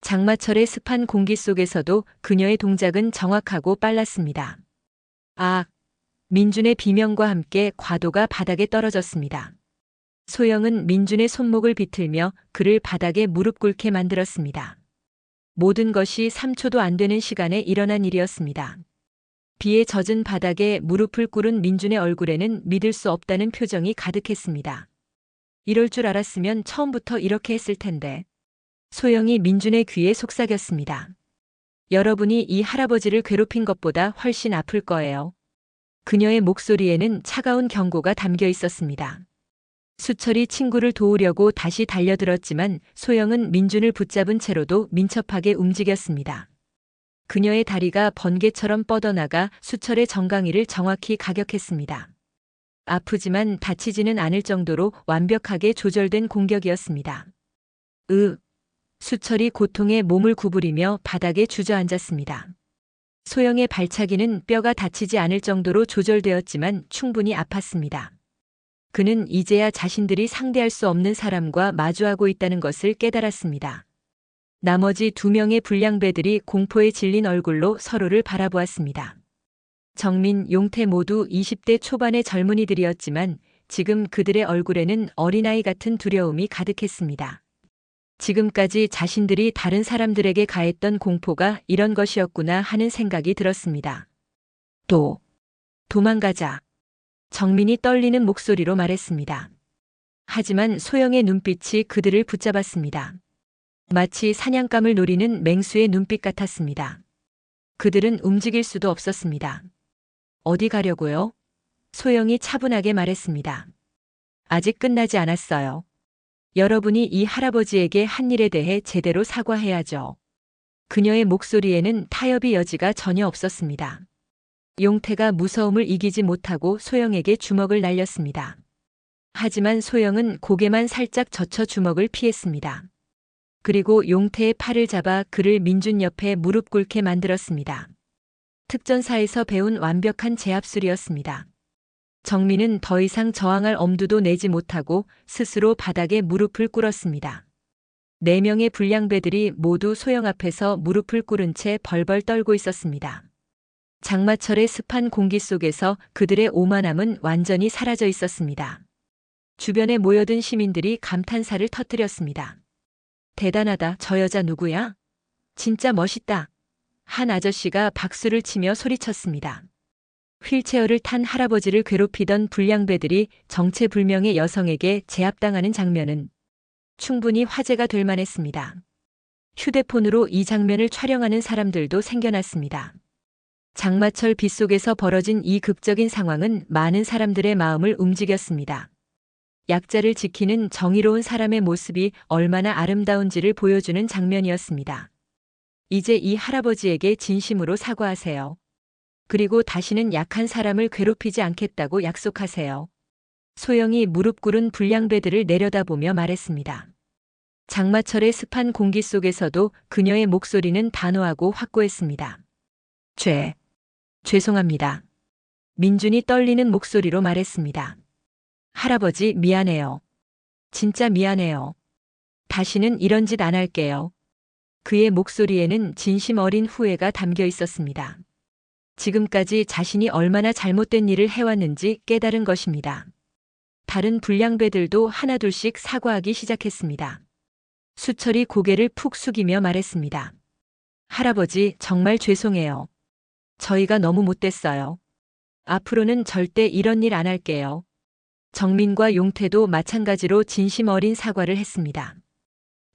장마철의 습한 공기 속에서도 그녀의 동작은 정확하고 빨랐습니다. 민준의 비명과 함께 과도가 바닥에 떨어졌습니다. 소영은 민준의 손목을 비틀며 그를 바닥에 무릎 꿇게 만들었습니다. 모든 것이 3초도 안 되는 시간에 일어난 일이었습니다. 비에 젖은 바닥에 무릎을 꿇은 민준의 얼굴에는 믿을 수 없다는 표정이 가득했습니다. 이럴 줄 알았으면 처음부터 이렇게 했을 텐데. 소영이 민준의 귀에 속삭였습니다. 여러분이 이 할아버지를 괴롭힌 것보다 훨씬 아플 거예요. 그녀의 목소리에는 차가운 경고가 담겨 있었습니다. 수철이 친구를 도우려고 다시 달려들었지만 소영은 민준을 붙잡은 채로도 민첩하게 움직였습니다. 그녀의 다리가 번개처럼 뻗어나가 수철의 정강이를 정확히 가격했습니다. 아프지만 다치지는 않을 정도로 완벽하게 조절된 공격이었습니다. 수철이 고통에 몸을 구부리며 바닥에 주저앉았습니다. 소영의 발차기는 뼈가 다치지 않을 정도로 조절되었지만 충분히 아팠습니다. 그는 이제야 자신들이 상대할 수 없는 사람과 마주하고 있다는 것을 깨달았습니다. 나머지 2명의 불량배들이 공포에 질린 얼굴로 서로를 바라보았습니다. 정민, 용태 모두 20대 초반의 젊은이들이었지만 지금 그들의 얼굴에는 어린아이 같은 두려움이 가득했습니다. 지금까지 자신들이 다른 사람들에게 가했던 공포가 이런 것이었구나 하는 생각이 들었습니다. 도망가자. 정민이 떨리는 목소리로 말했습니다. 하지만 소영의 눈빛이 그들을 붙잡았습니다. 마치 사냥감을 노리는 맹수의 눈빛 같았습니다. 그들은 움직일 수도 없었습니다. 어디 가려고요? 소영이 차분하게 말했습니다. 아직 끝나지 않았어요. 여러분이 이 할아버지에게 한 일에 대해 제대로 사과해야죠. 그녀의 목소리에는 타협의 여지가 전혀 없었습니다. 용태가 무서움을 이기지 못하고 소영에게 주먹을 날렸습니다. 하지만 소영은 고개만 살짝 젖혀 주먹을 피했습니다. 그리고 용태의 팔을 잡아 그를 민준 옆에 무릎 꿇게 만들었습니다. 특전사에서 배운 완벽한 제압술이었습니다. 정민은 더 이상 저항할 엄두도 내지 못하고 스스로 바닥에 무릎을 꿇었습니다. 4명의 불량배들이 모두 소영 앞에서 무릎을 꿇은 채 벌벌 떨고 있었습니다. 장마철의 습한 공기 속에서 그들의 오만함은 완전히 사라져 있었습니다. 주변에 모여든 시민들이 감탄사를 터뜨렸습니다. 대단하다, 저 여자 누구야? 진짜 멋있다. 한 아저씨가 박수를 치며 소리쳤습니다. 휠체어를 탄 할아버지를 괴롭히던 불량배들이 정체불명의 여성에게 제압당하는 장면은 충분히 화제가 될 만했습니다. 휴대폰으로 이 장면을 촬영하는 사람들도 생겨났습니다. 장마철 빗속에서 벌어진 이 극적인 상황은 많은 사람들의 마음을 움직였습니다. 약자를 지키는 정의로운 사람의 모습이 얼마나 아름다운지를 보여주는 장면이었습니다. 이제 이 할아버지에게 진심으로 사과하세요. 그리고 다시는 약한 사람을 괴롭히지 않겠다고 약속하세요. 소영이 무릎 꿇은 불량배들을 내려다보며 말했습니다. 장마철의 습한 공기 속에서도 그녀의 목소리는 단호하고 확고했습니다. 죄송합니다. 민준이 떨리는 목소리로 말했습니다. 할아버지, 미안해요. 진짜 미안해요. 다시는 이런 짓 안 할게요. 그의 목소리에는 진심 어린 후회가 담겨 있었습니다. 지금까지 자신이 얼마나 잘못된 일을 해왔는지 깨달은 것입니다. 다른 불량배들도 하나둘씩 사과하기 시작했습니다. 수철이 고개를 푹 숙이며 말했습니다. 할아버지, 정말 죄송해요. 저희가 너무 못됐어요. 앞으로는 절대 이런 일 안 할게요. 정민과 용태도 마찬가지로 진심 어린 사과를 했습니다.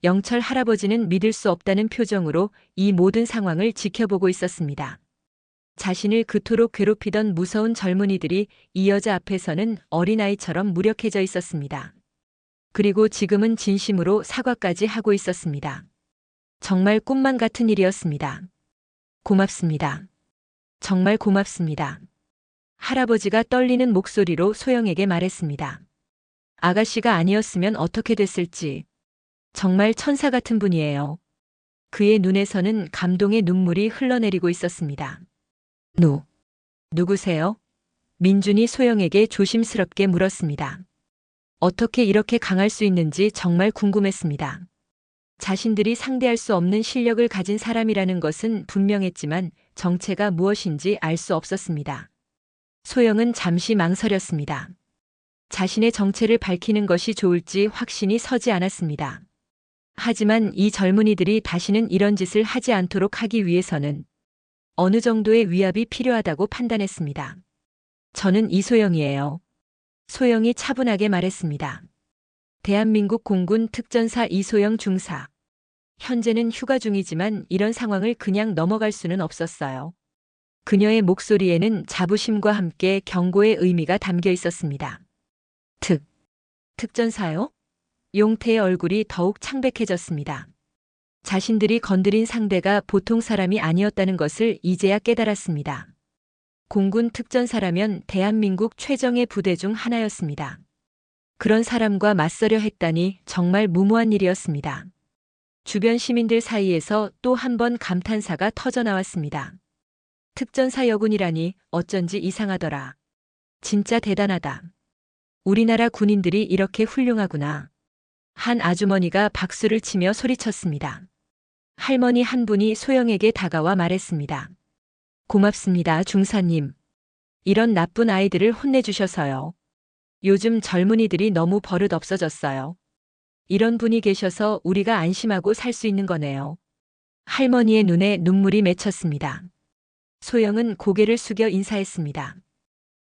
영철 할아버지는 믿을 수 없다는 표정으로 이 모든 상황을 지켜보고 있었습니다. 자신을 그토록 괴롭히던 무서운 젊은이들이 이 여자 앞에서는 어린아이처럼 무력해져 있었습니다. 그리고 지금은 진심으로 사과까지 하고 있었습니다. 정말 꿈만 같은 일이었습니다. 고맙습니다. 정말 고맙습니다. 할아버지가 떨리는 목소리로 소영에게 말했습니다. 아가씨가 아니었으면 어떻게 됐을지. 정말 천사 같은 분이에요. 그의 눈에서는 감동의 눈물이 흘러내리고 있었습니다. 누구세요? 민준이 소영에게 조심스럽게 물었습니다. 어떻게 이렇게 강할 수 있는지 정말 궁금했습니다. 자신들이 상대할 수 없는 실력을 가진 사람이라는 것은 분명했지만 정체가 무엇인지 알 수 없었습니다. 소영은 잠시 망설였습니다. 자신의 정체를 밝히는 것이 좋을지 확신이 서지 않았습니다. 하지만 이 젊은이들이 다시는 이런 짓을 하지 않도록 하기 위해서는 어느 정도의 위압이 필요하다고 판단했습니다. 저는 이소영이에요. 소영이 차분하게 말했습니다. 대한민국 공군 특전사 이소영 중사. 현재는 휴가 중이지만 이런 상황을 그냥 넘어갈 수는 없었어요. 그녀의 목소리에는 자부심과 함께 경고의 의미가 담겨 있었습니다. 특전사요? 용태의 얼굴이 더욱 창백해졌습니다. 자신들이 건드린 상대가 보통 사람이 아니었다는 것을 이제야 깨달았습니다. 공군 특전사라면 대한민국 최정예 부대 중 하나였습니다. 그런 사람과 맞서려 했다니 정말 무모한 일이었습니다. 주변 시민들 사이에서 또 한 번 감탄사가 터져나왔습니다. 특전사 여군이라니 어쩐지 이상하더라. 진짜 대단하다. 우리나라 군인들이 이렇게 훌륭하구나. 한 아주머니가 박수를 치며 소리쳤습니다. 할머니 한 분이 소영에게 다가와 말했습니다. 고맙습니다, 중사님. 이런 나쁜 아이들을 혼내주셔서요. 요즘 젊은이들이 너무 버릇 없어졌어요. 이런 분이 계셔서 우리가 안심하고 살 수 있는 거네요. 할머니의 눈에 눈물이 맺혔습니다. 소영은 고개를 숙여 인사했습니다.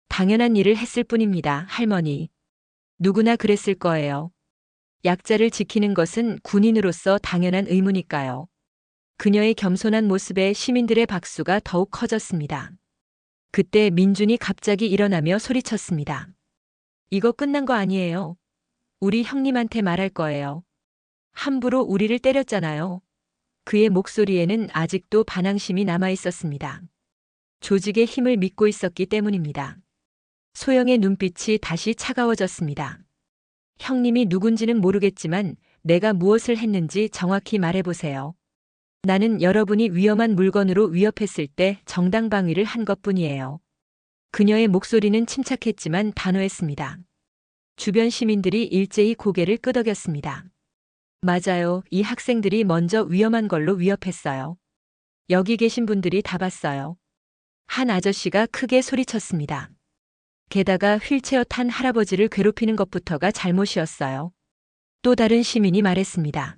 당연한 일을 했을 뿐입니다, 할머니. 누구나 그랬을 거예요. 약자를 지키는 것은 군인으로서 당연한 의무니까요. 그녀의 겸손한 모습에 시민들의 박수가 더욱 커졌습니다. 그때 민준이 갑자기 일어나며 소리쳤습니다. 이거 끝난 거 아니에요. 우리 형님한테 말할 거예요. 함부로 우리를 때렸잖아요. 그의 목소리에는 아직도 반항심이 남아 있었습니다. 조직의 힘을 믿고 있었기 때문입니다. 소영의 눈빛이 다시 차가워졌습니다. 형님이 누군지는 모르겠지만 내가 무엇을 했는지 정확히 말해보세요. 나는 여러분이 위험한 물건으로 위협했을 때 정당방위를 한 것뿐이에요. 그녀의 목소리는 침착했지만 단호했습니다. 주변 시민들이 일제히 고개를 끄덕였습니다. 맞아요. 이 학생들이 먼저 위험한 걸로 위협했어요. 여기 계신 분들이 다 봤어요. 한 아저씨가 크게 소리쳤습니다. 게다가 휠체어 탄 할아버지를 괴롭히는 것부터가 잘못이었어요. 또 다른 시민이 말했습니다.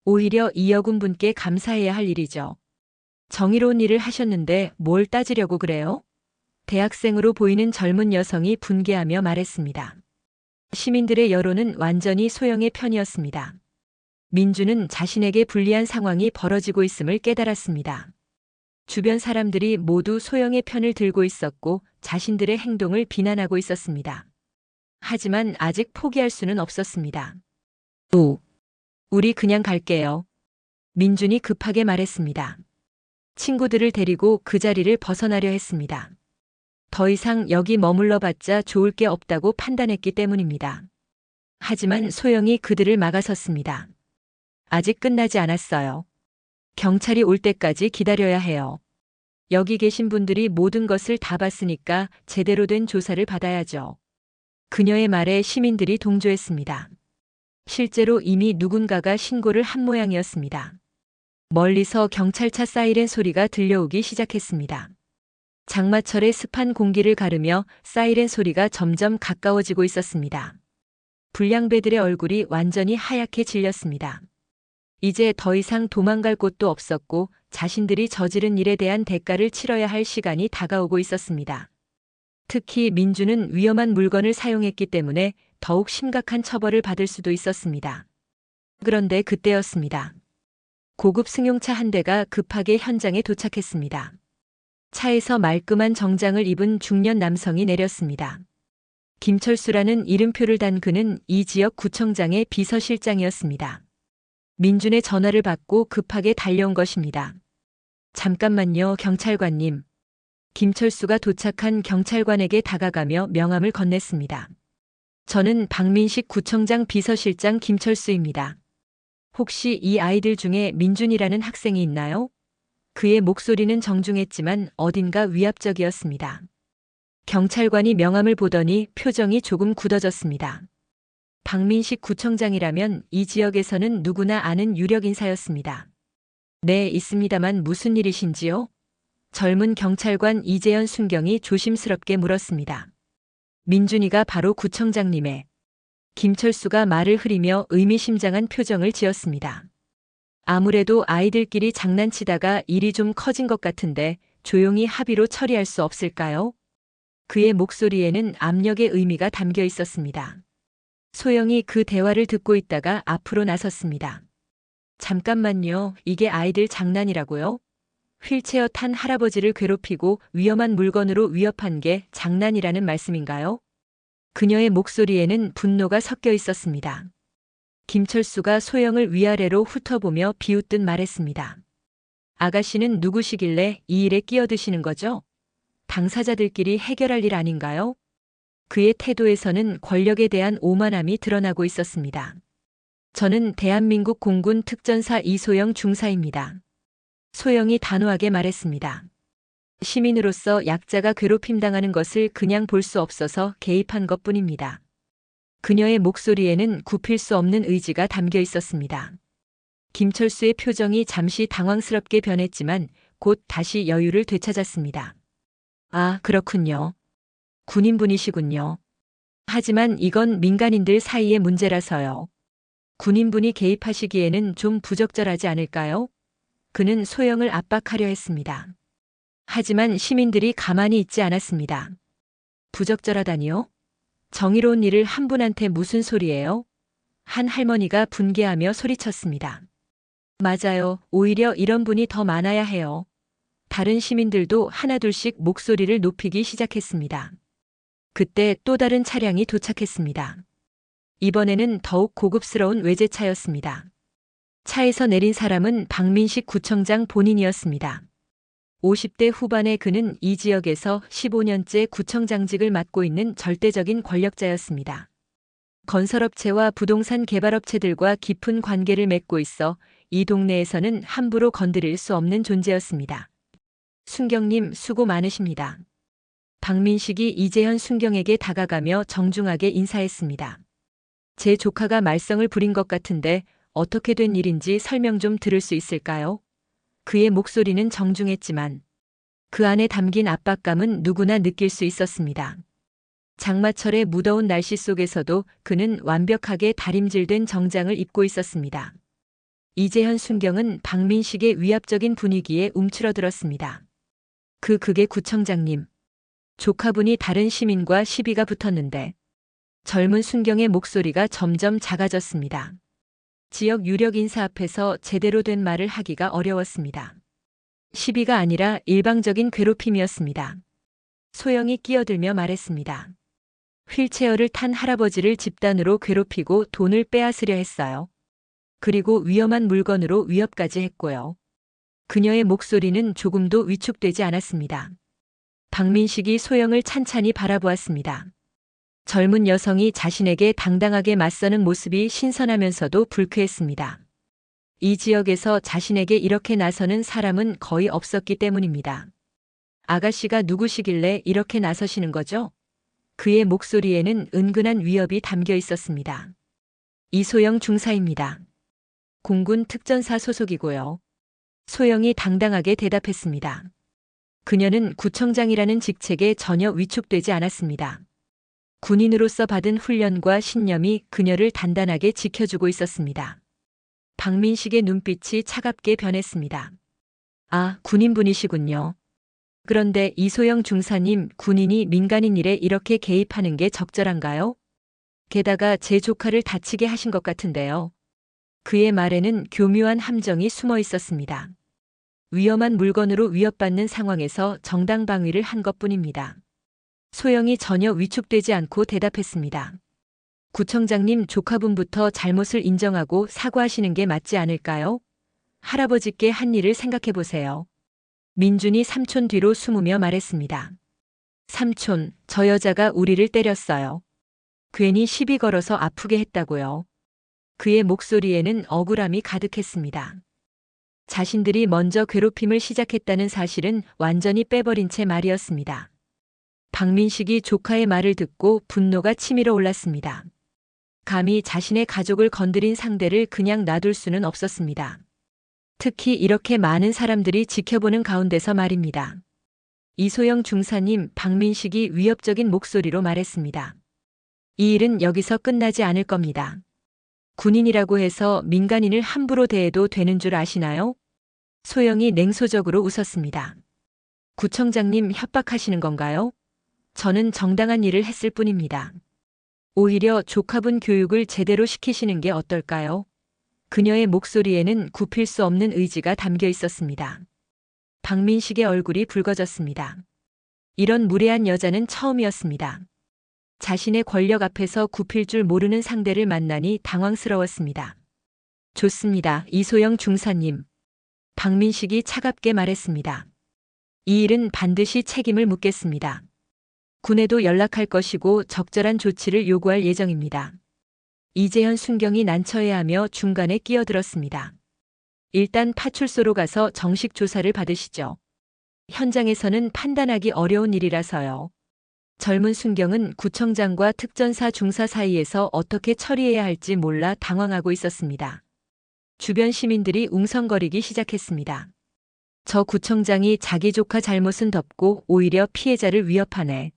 오히려 이 여군분께 감사해야 할 일이죠. 정의로운 일을 하셨는데 뭘 따지려고 그래요? 대학생으로 보이는 젊은 여성이 분개하며 말했습니다. 시민들의 여론은 완전히 소영의 편이었습니다. 민주는 자신에게 불리한 상황이 벌어지고 있음을 깨달았습니다. 주변 사람들이 모두 소영의 편을 들고 있었고 자신들의 행동을 비난하고 있었습니다. 하지만 아직 포기할 수는 없었습니다. 우리 그냥 갈게요. 민준이 급하게 말했습니다. 친구들을 데리고 그 자리를 벗어나려 했습니다. 더 이상 여기 머물러 봤자 좋을 게 없다고 판단했기 때문입니다. 하지만 소영이 그들을 막아섰습니다. 아직 끝나지 않았어요. 경찰이 올 때까지 기다려야 해요. 여기 계신 분들이 모든 것을 다 봤으니까 제대로 된 조사를 받아야죠. 그녀의 말에 시민들이 동조했습니다. 실제로 이미 누군가가 신고를 한 모양이었습니다. 멀리서 경찰차 사이렌 소리가 들려오기 시작했습니다. 장마철의 습한 공기를 가르며 사이렌 소리가 점점 가까워지고 있었습니다. 불량배들의 얼굴이 완전히 하얗게 질렸습니다. 이제 더 이상 도망갈 곳도 없었고 자신들이 저지른 일에 대한 대가를 치러야 할 시간이 다가오고 있었습니다. 특히 민주는 위험한 물건을 사용했기 때문에 더욱 심각한 처벌을 받을 수도 있었습니다. 그런데 그때였습니다. 고급 승용차 한 대가 급하게 현장에 도착했습니다. 차에서 말끔한 정장을 입은 중년 남성이 내렸습니다. 김철수라는 이름표를 단 그는 이 지역 구청장의 비서실장이었습니다. 민준의 전화를 받고 급하게 달려온 것입니다. 잠깐만요, 경찰관님. 김철수가 도착한 경찰관에게 다가가며 명함을 건넸습니다. 저는 박민식 구청장 비서실장 김철수입니다. 혹시 이 아이들 중에 민준이라는 학생이 있나요? 그의 목소리는 정중했지만 어딘가 위압적이었습니다. 경찰관이 명함을 보더니 표정이 조금 굳어졌습니다. 박민식 구청장이라면 이 지역에서는 누구나 아는 유력 인사였습니다. 네, 있습니다만 무슨 일이신지요? 젊은 경찰관 이재현 순경이 조심스럽게 물었습니다. 민준이가 바로 구청장님의. 김철수가 말을 흐리며 의미심장한 표정을 지었습니다. 아무래도 아이들끼리 장난치다가 일이 좀 커진 것 같은데 조용히 합의로 처리할 수 없을까요? 그의 목소리에는 압력의 의미가 담겨 있었습니다. 소영이 그 대화를 듣고 있다가 앞으로 나섰습니다. 잠깐만요, 이게 아이들 장난이라고요? 휠체어 탄 할아버지를 괴롭히고 위험한 물건으로 위협한 게 장난이라는 말씀인가요? 그녀의 목소리에는 분노가 섞여 있었습니다. 김철수가 소영을 위아래로 훑어보며 비웃듯 말했습니다. 아가씨는 누구시길래 이 일에 끼어드시는 거죠? 당사자들끼리 해결할 일 아닌가요? 그의 태도에서는 권력에 대한 오만함이 드러나고 있었습니다. 저는 대한민국 공군 특전사 이소영 중사입니다. 소영이 단호하게 말했습니다. 시민으로서 약자가 괴롭힘당하는 것을 그냥 볼 수 없어서 개입한 것뿐입니다. 그녀의 목소리에는 굽힐 수 없는 의지가 담겨 있었습니다. 김철수의 표정이 잠시 당황스럽게 변했지만 곧 다시 여유를 되찾았습니다. 아, 그렇군요. 군인분이시군요. 하지만 이건 민간인들 사이의 문제라서요. 군인분이 개입하시기에는 좀 부적절하지 않을까요? 그는 소영을 압박하려 했습니다. 하지만 시민들이 가만히 있지 않았습니다. 부적절하다니요? 정의로운 일을 한 분한테 무슨 소리예요? 한 할머니가 분개하며 소리쳤습니다. 맞아요. 오히려 이런 분이 더 많아야 해요. 다른 시민들도 하나둘씩 목소리를 높이기 시작했습니다. 그때 또 다른 차량이 도착했습니다. 이번에는 더욱 고급스러운 외제차였습니다. 차에서 내린 사람은 박민식 구청장 본인이었습니다. 50대 후반의 그는 이 지역에서 15년째 구청장직을 맡고 있는 절대적인 권력자였습니다. 건설업체와 부동산 개발업체들과 깊은 관계를 맺고 있어 이 동네에서는 함부로 건드릴 수 없는 존재였습니다. 순경님 수고 많으십니다. 박민식이 이재현 순경에게 다가가며 정중하게 인사했습니다. 제 조카가 말썽을 부린 것 같은데 어떻게 된 일인지 설명 좀 들을 수 있을까요? 그의 목소리는 정중했지만 그 안에 담긴 압박감은 누구나 느낄 수 있었습니다. 장마철의 무더운 날씨 속에서도 그는 완벽하게 다림질된 정장을 입고 있었습니다. 이재현 순경은 박민식의 위압적인 분위기에 움츠러들었습니다. 그게 구청장님. 조카분이 다른 시민과 시비가 붙었는데 젊은 순경의 목소리가 점점 작아졌습니다. 지역 유력 인사 앞에서 제대로 된 말을 하기가 어려웠습니다. 시비가 아니라 일방적인 괴롭힘이었습니다. 소영이 끼어들며 말했습니다. 휠체어를 탄 할아버지를 집단으로 괴롭히고 돈을 빼앗으려 했어요. 그리고 위험한 물건으로 위협까지 했고요. 그녀의 목소리는 조금도 위축되지 않았습니다. 박민식이 소영을 찬찬히 바라보았습니다. 젊은 여성이 자신에게 당당하게 맞서는 모습이 신선하면서도 불쾌했습니다. 이 지역에서 자신에게 이렇게 나서는 사람은 거의 없었기 때문입니다. 아가씨가 누구시길래 이렇게 나서시는 거죠? 그의 목소리에는 은근한 위협이 담겨 있었습니다. 이소영 중사입니다. 공군 특전사 소속이고요. 소영이 당당하게 대답했습니다. 그녀는 구청장이라는 직책에 전혀 위축되지 않았습니다. 군인으로서 받은 훈련과 신념이 그녀를 단단하게 지켜주고 있었습니다. 박민식의 눈빛이 차갑게 변했습니다. 아, 군인분이시군요. 그런데 이소영 중사님, 군인이 민간인 일에 이렇게 개입하는 게 적절한가요? 게다가 제 조카를 다치게 하신 것 같은데요. 그의 말에는 교묘한 함정이 숨어 있었습니다. 위험한 물건으로 위협받는 상황에서 정당 방위를 한 것뿐입니다. 소영이 전혀 위축되지 않고 대답했습니다. 구청장님, 조카분부터 잘못을 인정하고 사과하시는 게 맞지 않을까요? 할아버지께 한 일을 생각해 보세요. 민준이 삼촌 뒤로 숨으며 말했습니다. 삼촌, 저 여자가 우리를 때렸어요. 괜히 시비 걸어서 아프게 했다고요. 그의 목소리에는 억울함이 가득했습니다. 자신들이 먼저 괴롭힘을 시작했다는 사실은 완전히 빼버린 채 말이었습니다. 박민식이 조카의 말을 듣고 분노가 치밀어 올랐습니다. 감히 자신의 가족을 건드린 상대를 그냥 놔둘 수는 없었습니다. 특히 이렇게 많은 사람들이 지켜보는 가운데서 말입니다. 이소영 중사님, 박민식이 위협적인 목소리로 말했습니다. 이 일은 여기서 끝나지 않을 겁니다. 군인이라고 해서 민간인을 함부로 대해도 되는 줄 아시나요? 소영이 냉소적으로 웃었습니다. 구청장님 협박하시는 건가요? 저는 정당한 일을 했을 뿐입니다. 오히려 조카분 교육을 제대로 시키시는 게 어떨까요? 그녀의 목소리에는 굽힐 수 없는 의지가 담겨 있었습니다. 박민식의 얼굴이 붉어졌습니다. 이런 무례한 여자는 처음이었습니다. 자신의 권력 앞에서 굽힐 줄 모르는 상대를 만나니 당황스러웠습니다. 좋습니다, 이소영 중사님. 박민식이 차갑게 말했습니다. 이 일은 반드시 책임을 묻겠습니다. 군에도 연락할 것이고 적절한 조치를 요구할 예정입니다. 이재현 순경이 난처해하며 중간에 끼어들었습니다. 일단 파출소로 가서 정식 조사를 받으시죠. 현장에서는 판단하기 어려운 일이라서요. 젊은 순경은 구청장과 특전사 중사 사이에서 어떻게 처리해야 할지 몰라 당황하고 있었습니다. 주변 시민들이 웅성거리기 시작했습니다. 저 구청장이 자기 조카 잘못은 덮고 오히려 피해자를 위협하네.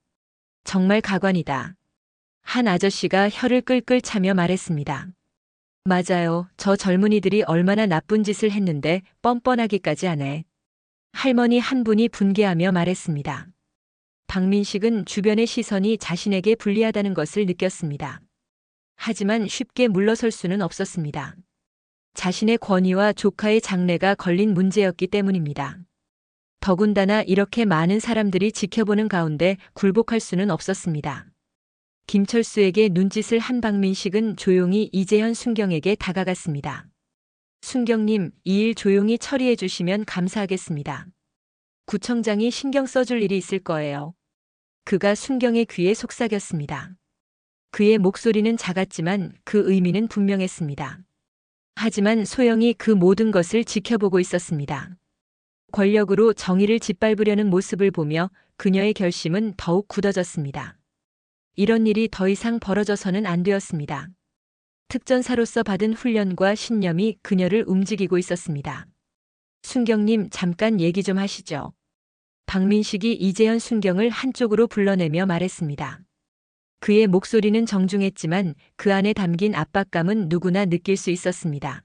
정말 가관이다. 한 아저씨가 혀를 끌끌 차며 말했습니다. 맞아요. 저 젊은이들이 얼마나 나쁜 짓을 했는데 뻔뻔하기까지 하네. 할머니 한 분이 분개하며 말했습니다. 박민식은 주변의 시선이 자신에게 불리하다는 것을 느꼈습니다. 하지만 쉽게 물러설 수는 없었습니다. 자신의 권위와 조카의 장래가 걸린 문제였기 때문입니다. 더군다나 이렇게 많은 사람들이 지켜보는 가운데 굴복할 수는 없었습니다. 김철수에게 눈짓을 한 박민식은 조용히 이재현 순경에게 다가갔습니다. 순경님, 이 일 조용히 처리해 주시면 감사하겠습니다. 구청장이 신경 써줄 일이 있을 거예요. 그가 순경의 귀에 속삭였습니다. 그의 목소리는 작았지만 그 의미는 분명했습니다. 하지만 소영이 그 모든 것을 지켜보고 있었습니다. 권력으로 정의를 짓밟으려는 모습을 보며 그녀의 결심은 더욱 굳어졌습니다. 이런 일이 더 이상 벌어져서는 안 되었습니다. 특전사로서 받은 훈련과 신념이 그녀를 움직이고 있었습니다. 순경님, 잠깐 얘기 좀 하시죠. 박민식이 이재현 순경을 한쪽으로 불러내며 말했습니다. 그의 목소리는 정중했지만 그 안에 담긴 압박감은 누구나 느낄 수 있었습니다.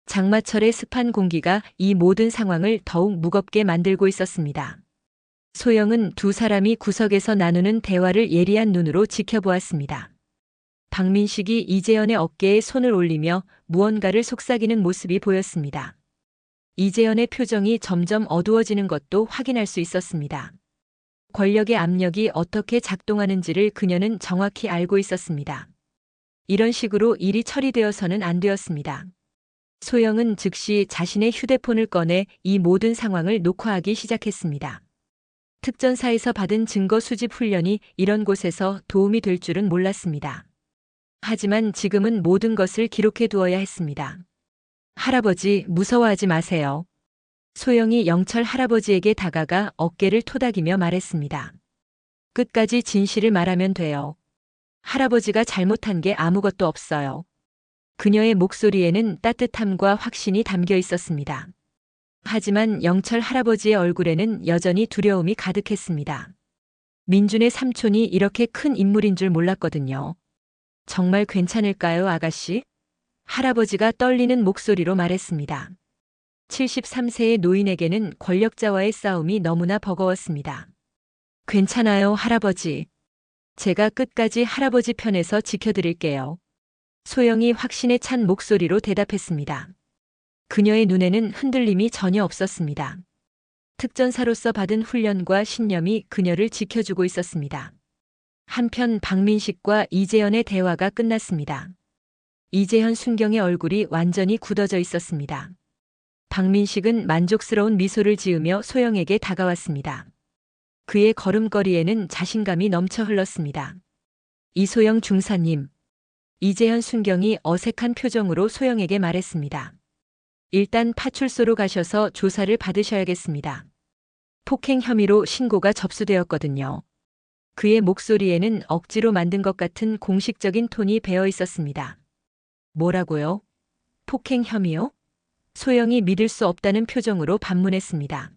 장마철의 습한 공기가 이 모든 상황을 더욱 무겁게 만들고 있었습니다. 소영은 두 사람이 구석에서 나누는 대화를 예리한 눈으로 지켜보았습니다. 박민식이 이재현의 어깨에 손을 올리며 무언가를 속삭이는 모습이 보였습니다. 이재현의 표정이 점점 어두워지는 것도 확인할 수 있었습니다. 권력의 압력이 어떻게 작동하는지를 그녀는 정확히 알고 있었습니다. 이런 식으로 일이 처리되어서는 안 되었습니다. 소영은 즉시 자신의 휴대폰을 꺼내 이 모든 상황을 녹화하기 시작했습니다. 특전사에서 받은 증거 수집 훈련이 이런 곳에서 도움이 될 줄은 몰랐습니다. 하지만 지금은 모든 것을 기록해 두어야 했습니다. 할아버지, 무서워하지 마세요. 소영이 영철 할아버지에게 다가가 어깨를 토닥이며 말했습니다. 끝까지 진실을 말하면 돼요. 할아버지가 잘못한 게 아무것도 없어요. 그녀의 목소리에는 따뜻함과 확신이 담겨 있었습니다. 하지만 영철 할아버지의 얼굴에는 여전히 두려움이 가득했습니다. 민준의 삼촌이 이렇게 큰 인물인 줄 몰랐거든요. 정말 괜찮을까요, 아가씨? 할아버지가 떨리는 목소리로 말했습니다. 73세의 노인에게는 권력자와의 싸움이 너무나 버거웠습니다. 괜찮아요, 할아버지. 제가 끝까지 할아버지 편에서 지켜드릴게요. 소영이 확신에 찬 목소리로 대답했습니다. 그녀의 눈에는 흔들림이 전혀 없었습니다. 특전사로서 받은 훈련과 신념이 그녀를 지켜주고 있었습니다. 한편 박민식과 이재현의 대화가 끝났습니다. 이재현 순경의 얼굴이 완전히 굳어져 있었습니다. 박민식은 만족스러운 미소를 지으며 소영에게 다가왔습니다. 그의 걸음걸이에는 자신감이 넘쳐 흘렀습니다. 이소영 중사님. 이재현 순경이 어색한 표정으로 소영에게 말했습니다. 일단 파출소로 가셔서 조사를 받으셔야겠습니다. 폭행 혐의로 신고가 접수되었거든요. 그의 목소리에는 억지로 만든 것 같은 공식적인 톤이 배어 있었습니다. 뭐라고요? 폭행 혐의요? 소영이 믿을 수 없다는 표정으로 반문했습니다.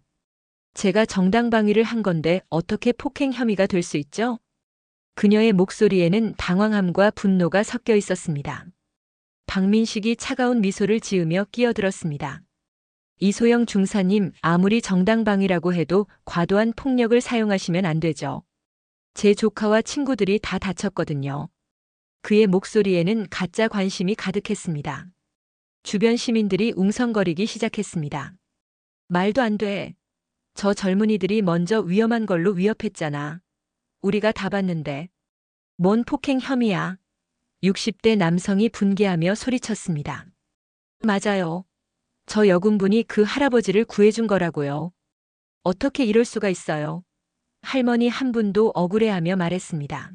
제가 정당방위를 한 건데 어떻게 폭행 혐의가 될 수 있죠? 그녀의 목소리에는 당황함과 분노가 섞여 있었습니다. 박민식이 차가운 미소를 지으며 끼어들었습니다. 이소영 중사님, 아무리 정당방위라고 해도 과도한 폭력을 사용하시면 안 되죠. 제 조카와 친구들이 다 다쳤거든요. 그의 목소리에는 가짜 관심이 가득했습니다. 주변 시민들이 웅성거리기 시작했습니다. 말도 안 돼. 저 젊은이들이 먼저 위험한 걸로 위협했잖아. 우리가 다 봤는데. 뭔 폭행 혐의야. 60대 남성이 분개하며 소리쳤습니다. 맞아요. 저 여군분이 그 할아버지를 구해준 거라고요. 어떻게 이럴 수가 있어요. 할머니 한 분도 억울해하며 말했습니다.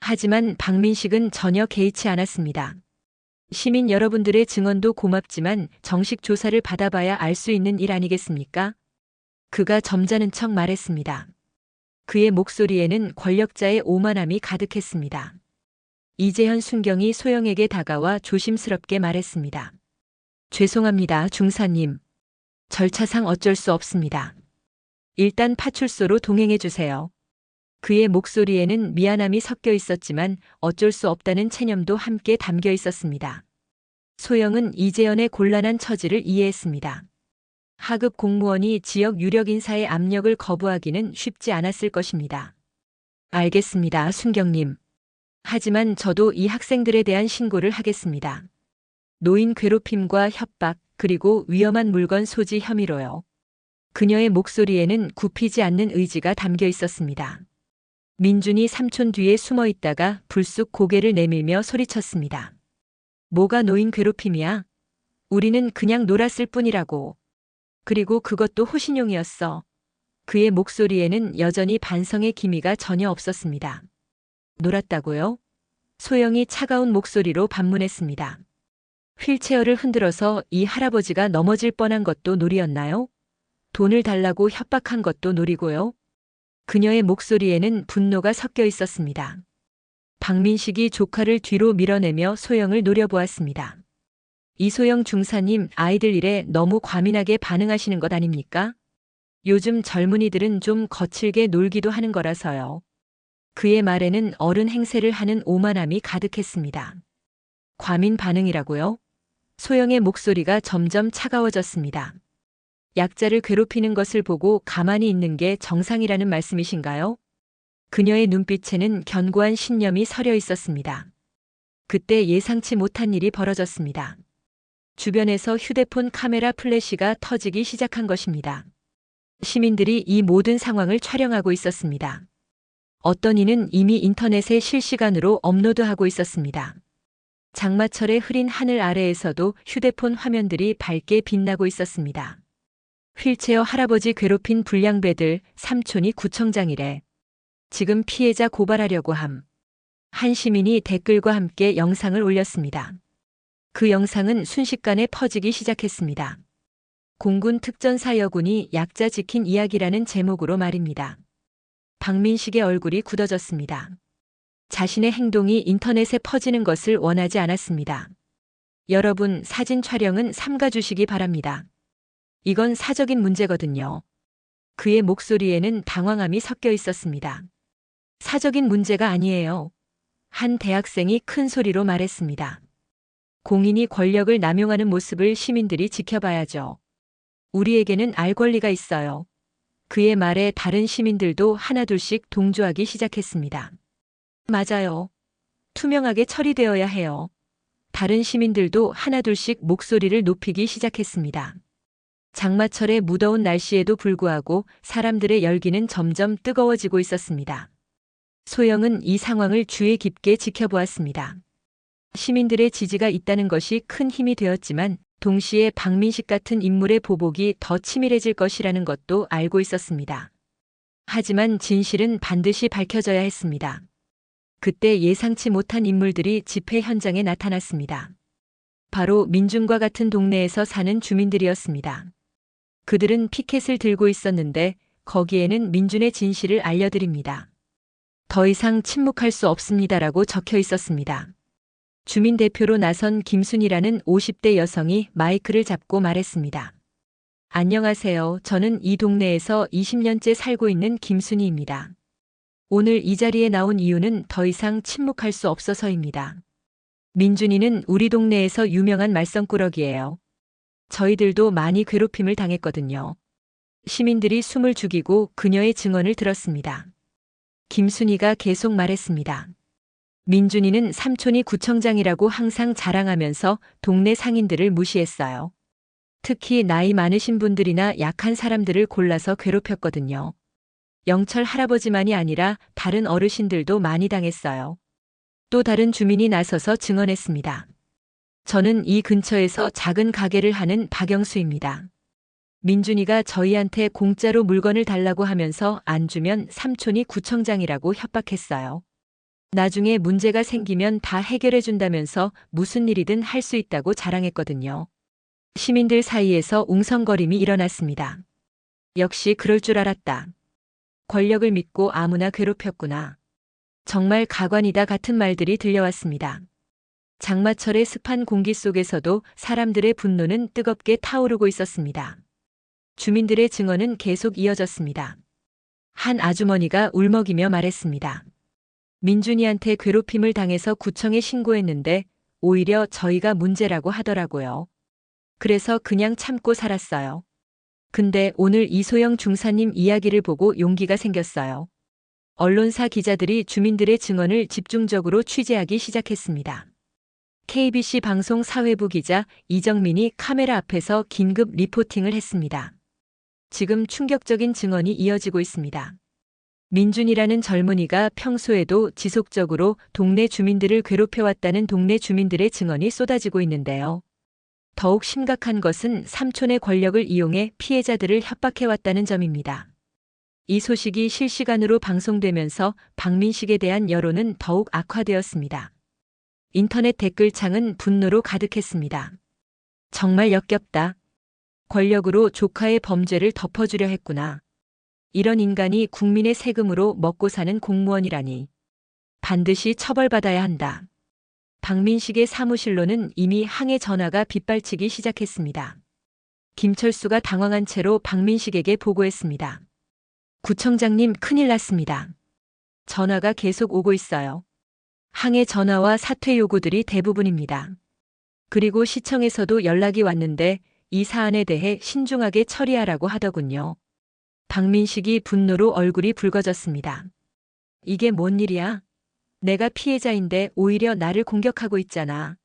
하지만 박민식은 전혀 개의치 않았습니다. 시민 여러분들의 증언도 고맙지만 정식 조사를 받아봐야 알 수 있는 일 아니겠습니까? 그가 점잖은 척 말했습니다. 그의 목소리에는 권력자의 오만함이 가득했습니다. 이재현 순경이 소영에게 다가와 조심스럽게 말했습니다. 죄송합니다, 중사님. 절차상 어쩔 수 없습니다. 일단 파출소로 동행해 주세요. 그의 목소리에는 미안함이 섞여 있었지만 어쩔 수 없다는 체념도 함께 담겨 있었습니다. 소영은 이재현의 곤란한 처지를 이해했습니다. 하급 공무원이 지역 유력 인사의 압력을 거부하기는 쉽지 않았을 것입니다. 알겠습니다, 순경님. 하지만 저도 이 학생들에 대한 신고를 하겠습니다. 노인 괴롭힘과 협박, 그리고 위험한 물건 소지 혐의로요. 그녀의 목소리에는 굽히지 않는 의지가 담겨 있었습니다. 민준이 삼촌 뒤에 숨어 있다가 불쑥 고개를 내밀며 소리쳤습니다. 뭐가 노인 괴롭힘이야? 우리는 그냥 놀았을 뿐이라고. 그리고 그것도 호신용이었어. 그의 목소리에는 여전히 반성의 기미가 전혀 없었습니다. 놀았다고요? 소영이 차가운 목소리로 반문했습니다. 휠체어를 흔들어서 이 할아버지가 넘어질 뻔한 것도 놀이였나요? 돈을 달라고 협박한 것도 놀이고요. 그녀의 목소리에는 분노가 섞여 있었습니다. 박민식이 조카를 뒤로 밀어내며 소영을 노려보았습니다. 이소영 중사님, 아이들 일에 너무 과민하게 반응하시는 것 아닙니까? 요즘 젊은이들은 좀 거칠게 놀기도 하는 거라서요. 그의 말에는 어른 행세를 하는 오만함이 가득했습니다. 과민 반응이라고요? 소영의 목소리가 점점 차가워졌습니다. 약자를 괴롭히는 것을 보고 가만히 있는 게 정상이라는 말씀이신가요? 그녀의 눈빛에는 견고한 신념이 서려 있었습니다. 그때 예상치 못한 일이 벌어졌습니다. 주변에서 휴대폰 카메라 플래시가 터지기 시작한 것입니다. 시민들이 이 모든 상황을 촬영하고 있었습니다. 어떤 이는 이미 인터넷에 실시간으로 업로드하고 있었습니다. 장마철의 흐린 하늘 아래에서도 휴대폰 화면들이 밝게 빛나고 있었습니다. 휠체어 할아버지 괴롭힌 불량배들, 삼촌이 구청장이래. 지금 피해자 고발하려고 함. 한 시민이 댓글과 함께 영상을 올렸습니다. 그 영상은 순식간에 퍼지기 시작했습니다. 공군 특전사 여군이 약자 지킨 이야기라는 제목으로 말입니다. 박민식의 얼굴이 굳어졌습니다. 자신의 행동이 인터넷에 퍼지는 것을 원하지 않았습니다. 여러분, 사진 촬영은 삼가주시기 바랍니다. 이건 사적인 문제거든요. 그의 목소리에는 당황함이 섞여 있었습니다. 사적인 문제가 아니에요. 한 대학생이 큰 소리로 말했습니다. 공인이 권력을 남용하는 모습을 시민들이 지켜봐야죠. 우리에게는 알 권리가 있어요. 그의 말에 다른 시민들도 하나둘씩 동조하기 시작했습니다. 맞아요. 투명하게 처리되어야 해요. 다른 시민들도 하나둘씩 목소리를 높이기 시작했습니다. 장마철의 무더운 날씨에도 불구하고 사람들의 열기는 점점 뜨거워지고 있었습니다. 소영은 이 상황을 주의 깊게 지켜보았습니다. 시민들의 지지가 있다는 것이 큰 힘이 되었지만 동시에 박민식 같은 인물의 보복이 더 치밀해질 것이라는 것도 알고 있었습니다. 하지만 진실은 반드시 밝혀져야 했습니다. 그때 예상치 못한 인물들이 집회 현장에 나타났습니다. 바로 민중과 같은 동네에서 사는 주민들이었습니다. 그들은 피켓을 들고 있었는데 거기에는 민준의 진실을 알려드립니다. 더 이상 침묵할 수 없습니다라고 적혀 있었습니다. 주민 대표로 나선 김순이라는 50대 여성이 마이크를 잡고 말했습니다. 안녕하세요. 저는 이 동네에서 20년째 살고 있는 김순이입니다. 오늘 이 자리에 나온 이유는 더 이상 침묵할 수 없어서입니다. 민준이는 우리 동네에서 유명한 말썽꾸러기예요. 저희들도 많이 괴롭힘을 당했거든요. 시민들이 숨을 죽이고 그녀의 증언을 들었습니다. 김순이가 계속 말했습니다. 민준이는 삼촌이 구청장이라고 항상 자랑하면서 동네 상인들을 무시했어요. 특히 나이 많으신 분들이나 약한 사람들을 골라서 괴롭혔거든요. 영철 할아버지만이 아니라 다른 어르신들도 많이 당했어요. 또 다른 주민이 나서서 증언했습니다. 저는 이 근처에서 작은 가게를 하는 박영수입니다. 민준이가 저희한테 공짜로 물건을 달라고 하면서 안 주면 삼촌이 구청장이라고 협박했어요. 나중에 문제가 생기면 다 해결해 준다면서 무슨 일이든 할 수 있다고 자랑했거든요. 시민들 사이에서 웅성거림이 일어났습니다. 역시 그럴 줄 알았다. 권력을 믿고 아무나 괴롭혔구나. 정말 가관이다 같은 말들이 들려왔습니다. 장마철의 습한 공기 속에서도 사람들의 분노는 뜨겁게 타오르고 있었습니다. 주민들의 증언은 계속 이어졌습니다. 한 아주머니가 울먹이며 말했습니다. 민준이한테 괴롭힘을 당해서 구청에 신고했는데 오히려 저희가 문제라고 하더라고요. 그래서 그냥 참고 살았어요. 근데 오늘 이소영 중사님 이야기를 보고 용기가 생겼어요. 언론사 기자들이 주민들의 증언을 집중적으로 취재하기 시작했습니다. KBC 방송 사회부 기자 이정민이 카메라 앞에서 긴급 리포팅을 했습니다. 지금 충격적인 증언이 이어지고 있습니다. 민준이라는 젊은이가 평소에도 지속적으로 동네 주민들을 괴롭혀왔다는 동네 주민들의 증언이 쏟아지고 있는데요. 더욱 심각한 것은 삼촌의 권력을 이용해 피해자들을 협박해왔다는 점입니다. 이 소식이 실시간으로 방송되면서 박민식에 대한 여론은 더욱 악화되었습니다. 인터넷 댓글창은 분노로 가득했습니다. 정말 역겹다. 권력으로 조카의 범죄를 덮어주려 했구나. 이런 인간이 국민의 세금으로 먹고 사는 공무원이라니. 반드시 처벌받아야 한다. 박민식의 사무실로는 이미 항해 전화가 빗발치기 시작했습니다. 김철수가 당황한 채로 박민식에게 보고했습니다. 구청장님, 큰일 났습니다. 전화가 계속 오고 있어요. 항해 전화와 사퇴 요구들이 대부분입니다. 그리고 시청에서도 연락이 왔는데 이 사안에 대해 신중하게 처리하라고 하더군요. 박민식이 분노로 얼굴이 붉어졌습니다. 이게 뭔 일이야? 내가 피해자인데 오히려 나를 공격하고 있잖아.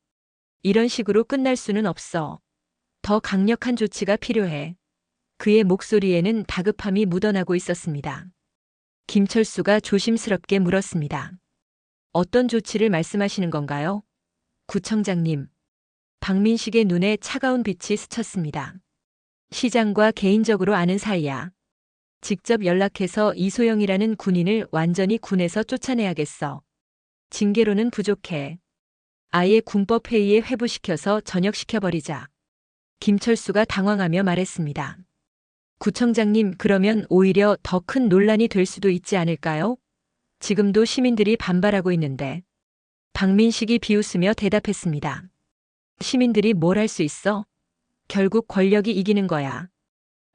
이런 식으로 끝날 수는 없어. 더 강력한 조치가 필요해. 그의 목소리에는 다급함이 묻어나고 있었습니다. 김철수가 조심스럽게 물었습니다. 어떤 조치를 말씀하시는 건가요? 구청장님. 박민식의 눈에 차가운 빛이 스쳤습니다. 시장과 개인적으로 아는 사이야. 직접 연락해서 이소영이라는 군인을 완전히 군에서 쫓아내야겠어. 징계로는 부족해. 아예 군법회의에 회부시켜서 전역시켜버리자. 김철수가 당황하며 말했습니다. 구청장님, 그러면 오히려 더 큰 논란이 될 수도 있지 않을까요? 지금도 시민들이 반발하고 있는데. 박민식이 비웃으며 대답했습니다. 시민들이 뭘 할 수 있어? 결국 권력이 이기는 거야.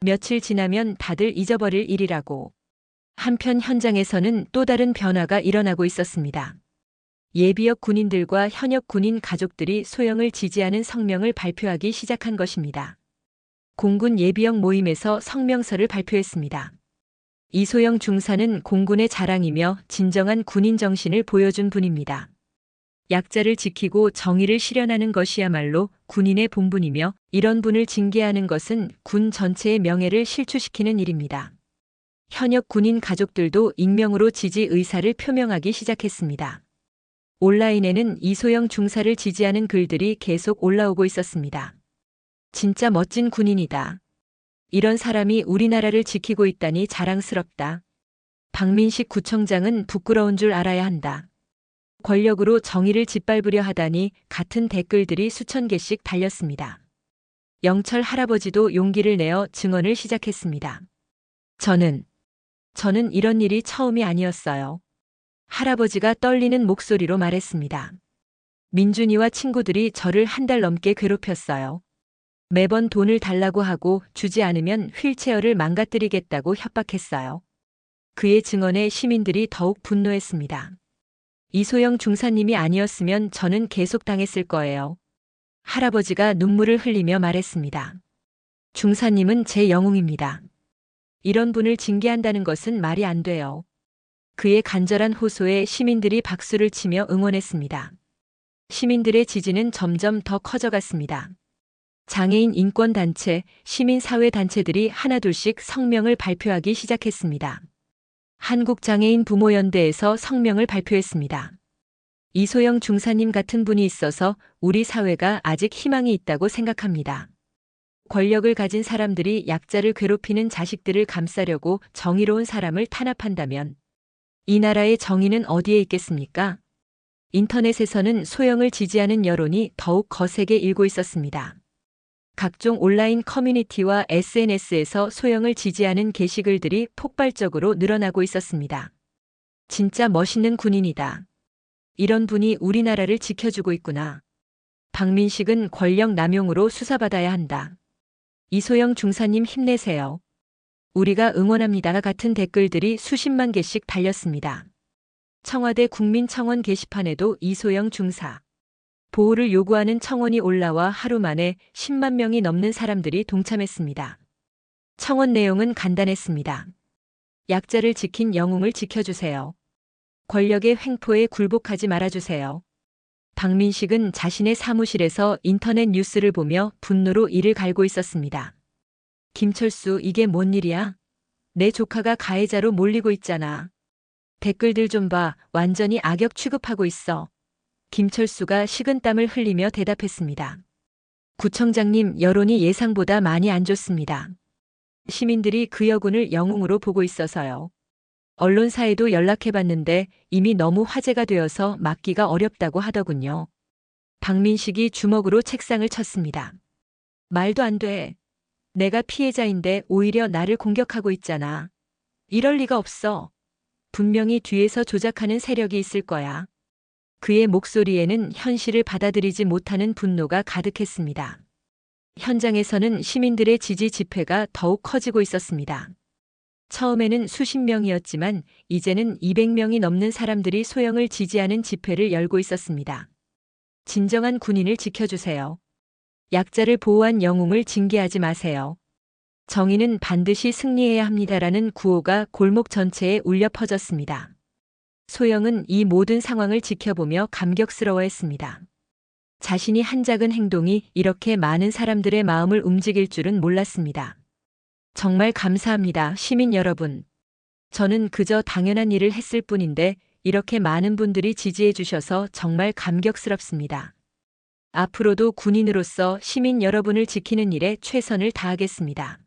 며칠 지나면 다들 잊어버릴 일이라고. 한편 현장에서는 또 다른 변화가 일어나고 있었습니다. 예비역 군인들과 현역 군인 가족들이 소영을 지지하는 성명을 발표하기 시작한 것입니다. 공군 예비역 모임에서 성명서를 발표했습니다. 이소영 중사는 공군의 자랑이며 진정한 군인 정신을 보여준 분입니다. 약자를 지키고 정의를 실현하는 것이야말로 군인의 본분이며 이런 분을 징계하는 것은 군 전체의 명예를 실추시키는 일입니다. 현역 군인 가족들도 익명으로 지지 의사를 표명하기 시작했습니다. 온라인에는 이소영 중사를 지지하는 글들이 계속 올라오고 있었습니다. 진짜 멋진 군인이다. 이런 사람이 우리나라를 지키고 있다니 자랑스럽다. 박민식 구청장은 부끄러운 줄 알아야 한다. 권력으로 정의를 짓밟으려 하다니 같은 댓글들이 수천 개씩 달렸습니다. 영철 할아버지도 용기를 내어 증언을 시작했습니다. 저는 이런 일이 처음이 아니었어요. 할아버지가 떨리는 목소리로 말했습니다. 민준이와 친구들이 저를 한 달 넘게 괴롭혔어요. 매번 돈을 달라고 하고 주지 않으면 휠체어를 망가뜨리겠다고 협박했어요. 그의 증언에 시민들이 더욱 분노했습니다. 이소영 중사님이 아니었으면 저는 계속 당했을 거예요. 할아버지가 눈물을 흘리며 말했습니다. 중사님은 제 영웅입니다. 이런 분을 징계한다는 것은 말이 안 돼요. 그의 간절한 호소에 시민들이 박수를 치며 응원했습니다. 시민들의 지지는 점점 더 커져갔습니다. 장애인 인권단체, 시민사회단체들이 하나둘씩 성명을 발표하기 시작했습니다. 한국장애인 부모연대에서 성명을 발표했습니다. 이소영 중사님 같은 분이 있어서 우리 사회가 아직 희망이 있다고 생각합니다. 권력을 가진 사람들이 약자를 괴롭히는 자식들을 감싸려고 정의로운 사람을 탄압한다면 이 나라의 정의는 어디에 있겠습니까? 인터넷에서는 소영을 지지하는 여론이 더욱 거세게 일고 있었습니다. 각종 온라인 커뮤니티와 SNS에서 소영을 지지하는 게시글들이 폭발적으로 늘어나고 있었습니다. 진짜 멋있는 군인이다. 이런 분이 우리나라를 지켜주고 있구나. 박민식은 권력 남용으로 수사받아야 한다. 이소영 중사님 힘내세요. 우리가 응원합니다 같은 댓글들이 수십만 개씩 달렸습니다. 청와대 국민청원 게시판에도 이소영 중사 보호를 요구하는 청원이 올라와 하루 만에 10만 명이 넘는 사람들이 동참했습니다. 청원 내용은 간단했습니다. 약자를 지킨 영웅을 지켜주세요. 권력의 횡포에 굴복하지 말아주세요. 박민식은 자신의 사무실에서 인터넷 뉴스를 보며 분노로 이를 갈고 있었습니다. 김철수, 이게 뭔 일이야? 내 조카가 가해자로 몰리고 있잖아. 댓글들 좀 봐. 완전히 악역 취급하고 있어. 김철수가 식은땀을 흘리며 대답했습니다. 구청장님, 여론이 예상보다 많이 안 좋습니다. 시민들이 그 여군을 영웅으로 보고 있어서요. 언론사에도 연락해봤는데 이미 너무 화제가 되어서 막기가 어렵다고 하더군요. 박민식이 주먹으로 책상을 쳤습니다. 말도 안 돼. 내가 피해자인데 오히려 나를 공격하고 있잖아. 이럴 리가 없어. 분명히 뒤에서 조작하는 세력이 있을 거야. 그의 목소리에는 현실을 받아들이지 못하는 분노가 가득했습니다. 현장에서는 시민들의 지지 집회가 더욱 커지고 있었습니다. 처음에는 수십 명이었지만 이제는 200명이 넘는 사람들이 소영을 지지하는 집회를 열고 있었습니다. 진정한 군인을 지켜주세요. 약자를 보호한 영웅을 징계하지 마세요. 정의는 반드시 승리해야 합니다라는 구호가 골목 전체에 울려 퍼졌습니다. 소영은 이 모든 상황을 지켜보며 감격스러워했습니다. 자신이 한 작은 행동이 이렇게 많은 사람들의 마음을 움직일 줄은 몰랐습니다. 정말 감사합니다, 시민 여러분. 저는 그저 당연한 일을 했을 뿐인데 이렇게 많은 분들이 지지해 주셔서 정말 감격스럽습니다. 앞으로도 군인으로서 시민 여러분을 지키는 일에 최선을 다하겠습니다.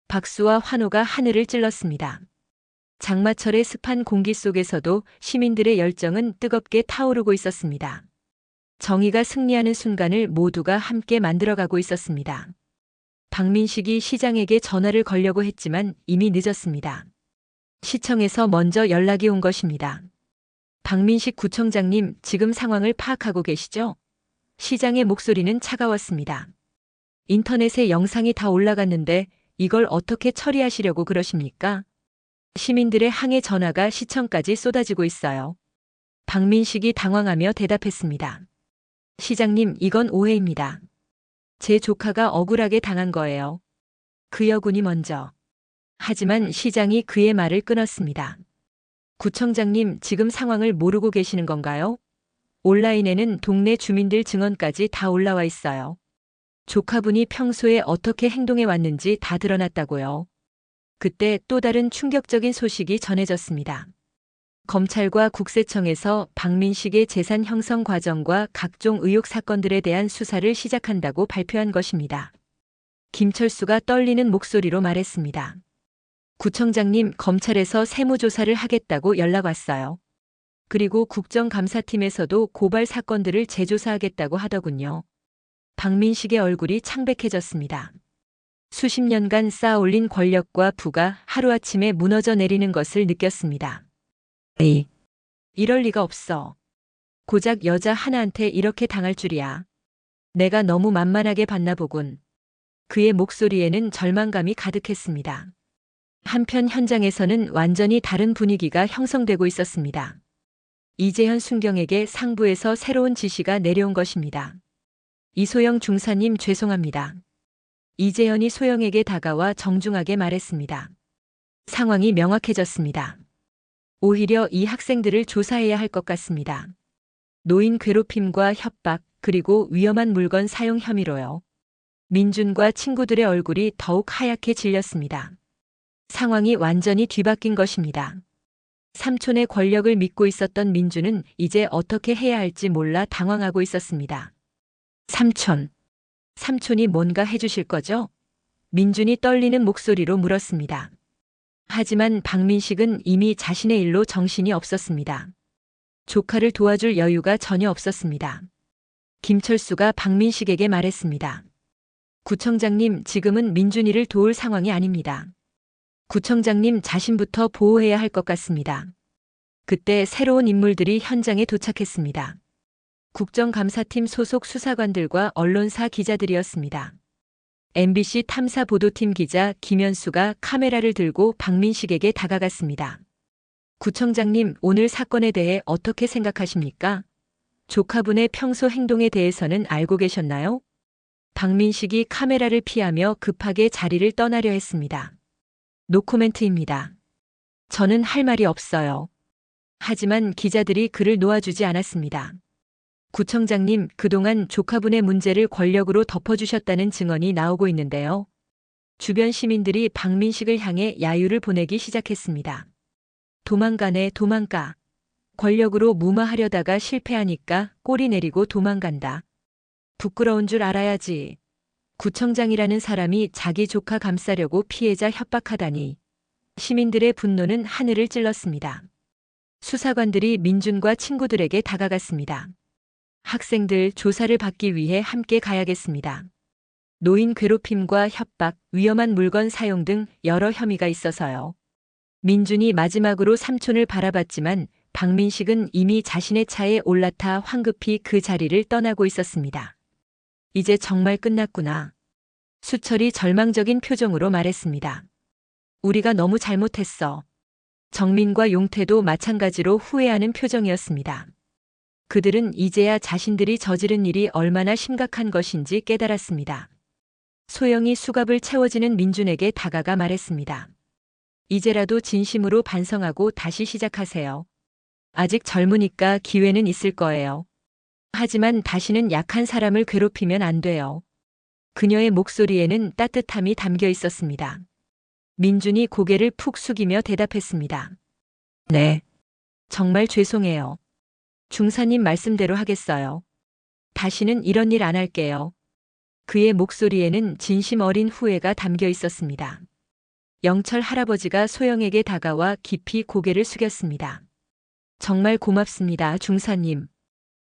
박수와 환호가 하늘을 찔렀습니다. 장마철의 습한 공기 속에서도 시민들의 열정은 뜨겁게 타오르고 있었습니다. 정의가 승리하는 순간을 모두가 함께 만들어가고 있었습니다. 박민식이 시장에게 전화를 걸려고 했지만 이미 늦었습니다. 시청에서 먼저 연락이 온 것입니다. 박민식 구청장님, 지금 상황을 파악하고 계시죠? 시장의 목소리는 차가웠습니다. 인터넷에 영상이 다 올라갔는데 이걸 어떻게 처리하시려고 그러십니까? 시민들의 항해 전화가 시청까지 쏟아지고 있어요. 박민식이 당황하며 대답했습니다. 시장님, 이건 오해입니다. 제 조카가 억울하게 당한 거예요. 그 여군이 먼저. 하지만 시장이 그의 말을 끊었습니다. 구청장님, 지금 상황을 모르고 계시는 건가요? 온라인에는 동네 주민들 증언까지 다 올라와 있어요. 조카분이 평소에 어떻게 행동해 왔는지 다 드러났다고요. 그때 또 다른 충격적인 소식이 전해졌습니다. 검찰과 국세청에서 박민식의 재산 형성 과정과 각종 의혹 사건들에 대한 수사를 시작한다고 발표한 것입니다. 김철수가 떨리는 목소리로 말했습니다. 구청장님, 검찰에서 세무조사를 하겠다고 연락 왔어요. 그리고 국정감사팀에서도 고발 사건들을 재조사하겠다고 하더군요. 박민식의 얼굴이 창백해졌습니다. 수십 년간 쌓아올린 권력과 부가 하루아침에 무너져 내리는 것을 느꼈습니다. 이럴 리가 없어. 고작 여자 하나한테 이렇게 당할 줄이야. 내가 너무 만만하게 봤나 보군. 그의 목소리에는 절망감이 가득했습니다. 한편 현장에서는 완전히 다른 분위기가 형성되고 있었습니다. 이재현 순경에게 상부에서 새로운 지시가 내려온 것입니다. 이소영 중사님, 죄송합니다. 이재현이 소영에게 다가와 정중하게 말했습니다. 상황이 명확해졌습니다. 오히려 이 학생들을 조사해야 할 것 같습니다. 노인 괴롭힘과 협박, 그리고 위험한 물건 사용 혐의로요. 민준과 친구들의 얼굴이 더욱 하얗게 질렸습니다. 상황이 완전히 뒤바뀐 것입니다. 삼촌의 권력을 믿고 있었던 민준은 이제 어떻게 해야 할지 몰라 당황하고 있었습니다. 삼촌이 뭔가 해주실 거죠? 민준이 떨리는 목소리로 물었습니다. 하지만 박민식은 이미 자신의 일로 정신이 없었습니다. 조카를 도와줄 여유가 전혀 없었습니다. 김철수가 박민식에게 말했습니다. 구청장님, 지금은 민준이를 도울 상황이 아닙니다. 구청장님 자신부터 보호해야 할 것 같습니다. 그때 새로운 인물들이 현장에 도착했습니다. 국정감사팀 소속 수사관들과 언론사 기자들이었습니다. MBC 탐사보도팀 기자 김현수가 카메라를 들고 박민식에게 다가갔습니다. 구청장님, 오늘 사건에 대해 어떻게 생각하십니까? 조카분의 평소 행동에 대해서는 알고 계셨나요? 박민식이 카메라를 피하며 급하게 자리를 떠나려 했습니다. 노코멘트입니다. 저는 할 말이 없어요. 하지만 기자들이 그를 놓아주지 않았습니다. 구청장님, 그동안 조카분의 문제를 권력으로 덮어주셨다는 증언이 나오고 있는데요. 주변 시민들이 박민식을 향해 야유를 보내기 시작했습니다. 도망가네, 도망가. 권력으로 무마하려다가 실패하니까 꼬리 내리고 도망간다. 부끄러운 줄 알아야지. 구청장이라는 사람이 자기 조카 감싸려고 피해자 협박하다니. 시민들의 분노는 하늘을 찔렀습니다. 수사관들이 민준과 친구들에게 다가갔습니다. 학생들 조사를 받기 위해 함께 가야겠습니다. 노인 괴롭힘과 협박, 위험한 물건 사용 등 여러 혐의가 있어서요. 민준이 마지막으로 삼촌을 바라봤지만 박민식은 이미 자신의 차에 올라타 황급히 그 자리를 떠나고 있었습니다. 이제 정말 끝났구나. 수철이 절망적인 표정으로 말했습니다. 우리가 너무 잘못했어. 정민과 용태도 마찬가지로 후회하는 표정이었습니다. 그들은 이제야 자신들이 저지른 일이 얼마나 심각한 것인지 깨달았습니다. 소영이 수갑을 채워지는 민준에게 다가가 말했습니다. 이제라도 진심으로 반성하고 다시 시작하세요. 아직 젊으니까 기회는 있을 거예요. 하지만 다시는 약한 사람을 괴롭히면 안 돼요. 그녀의 목소리에는 따뜻함이 담겨 있었습니다. 민준이 고개를 푹 숙이며 대답했습니다. 네. 정말 죄송해요. 중사님 말씀대로 하겠어요. 다시는 이런 일 안 할게요. 그의 목소리에는 진심 어린 후회가 담겨 있었습니다. 영철 할아버지가 소영에게 다가와 깊이 고개를 숙였습니다. 정말 고맙습니다, 중사님.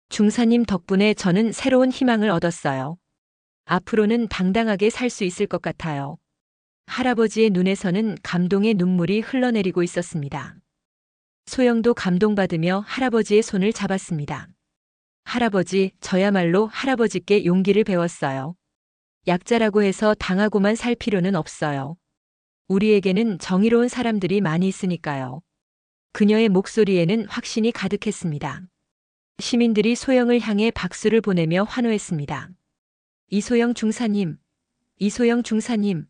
중사님 덕분에 저는 새로운 희망을 얻었어요. 앞으로는 당당하게 살 수 있을 것 같아요. 할아버지의 눈에서는 감동의 눈물이 흘러내리고 있었습니다. 소영도 감동받으며 할아버지의 손을 잡았습니다. 할아버지, 저야말로 할아버지께 용기를 배웠어요. 약자라고 해서 당하고만 살 필요는 없어요. 우리에게는 정의로운 사람들이 많이 있으니까요. 그녀의 목소리에는 확신이 가득했습니다. 시민들이 소영을 향해 박수를 보내며 환호했습니다. 이소영 중사님, 이소영 중사님,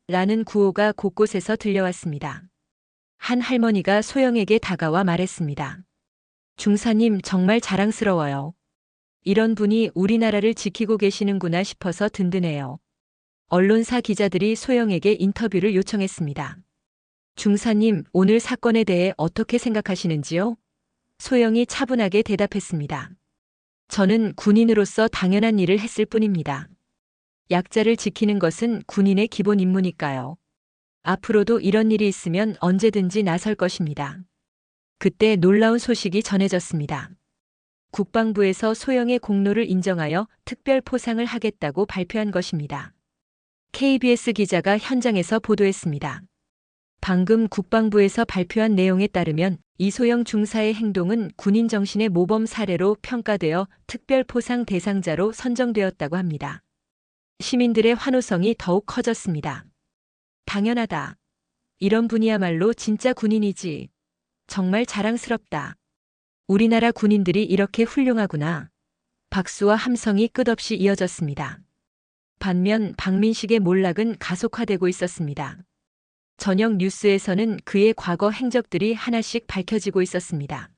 라는 구호가 곳곳에서 들려왔습니다. 한 할머니가 소영에게 다가와 말했습니다. 중사님 정말 자랑스러워요. 이런 분이 우리나라를 지키고 계시는구나 싶어서 든든해요. 언론사 기자들이 소영에게 인터뷰를 요청했습니다. 중사님, 오늘 사건에 대해 어떻게 생각하시는지요? 소영이 차분하게 대답했습니다. 저는 군인으로서 당연한 일을 했을 뿐입니다. 약자를 지키는 것은 군인의 기본 임무니까요. 앞으로도 이런 일이 있으면 언제든지 나설 것입니다. 그때 놀라운 소식이 전해졌습니다. 국방부에서 소영의 공로를 인정하여 특별 포상을 하겠다고 발표한 것입니다. KBS 기자가 현장에서 보도했습니다. 방금 국방부에서 발표한 내용에 따르면 이소영 중사의 행동은 군인 정신의 모범 사례로 평가되어 특별 포상 대상자로 선정되었다고 합니다. 시민들의 환호성이 더욱 커졌습니다. 당연하다. 이런 분이야말로 진짜 군인이지. 정말 자랑스럽다. 우리나라 군인들이 이렇게 훌륭하구나. 박수와 함성이 끝없이 이어졌습니다. 반면 박민식의 몰락은 가속화되고 있었습니다. 저녁 뉴스에서는 그의 과거 행적들이 하나씩 밝혀지고 있었습니다.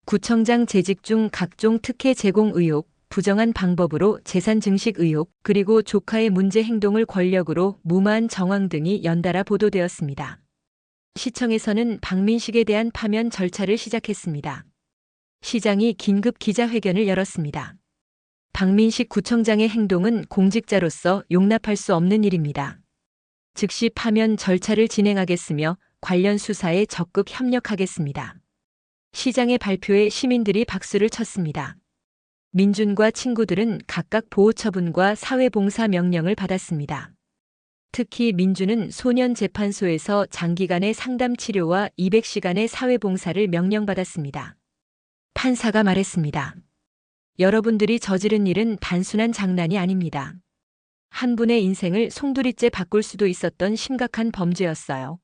구청장 재직 중 각종 특혜 제공 의혹, 부정한 방법으로 재산 증식 의혹, 그리고 조카의 문제 행동을 권력으로 무마한 정황 등이 연달아 보도되었습니다. 시청에서는 박민식에 대한 파면 절차를 시작했습니다. 시장이 긴급 기자회견을 열었습니다. 박민식 구청장의 행동은 공직자로서 용납할 수 없는 일입니다. 즉시 파면 절차를 진행하겠으며 관련 수사에 적극 협력하겠습니다. 시장의 발표에 시민들이 박수를 쳤습니다. 민준과 친구들은 각각 보호처분과 사회봉사 명령을 받았습니다. 특히 민준은 소년재판소에서 장기간의 상담 치료와 200시간의 사회봉사를 명령받았습니다. 판사가 말했습니다. 여러분들이 저지른 일은 단순한 장난이 아닙니다. 한 분의 인생을 송두리째 바꿀 수도 있었던 심각한 범죄였어요.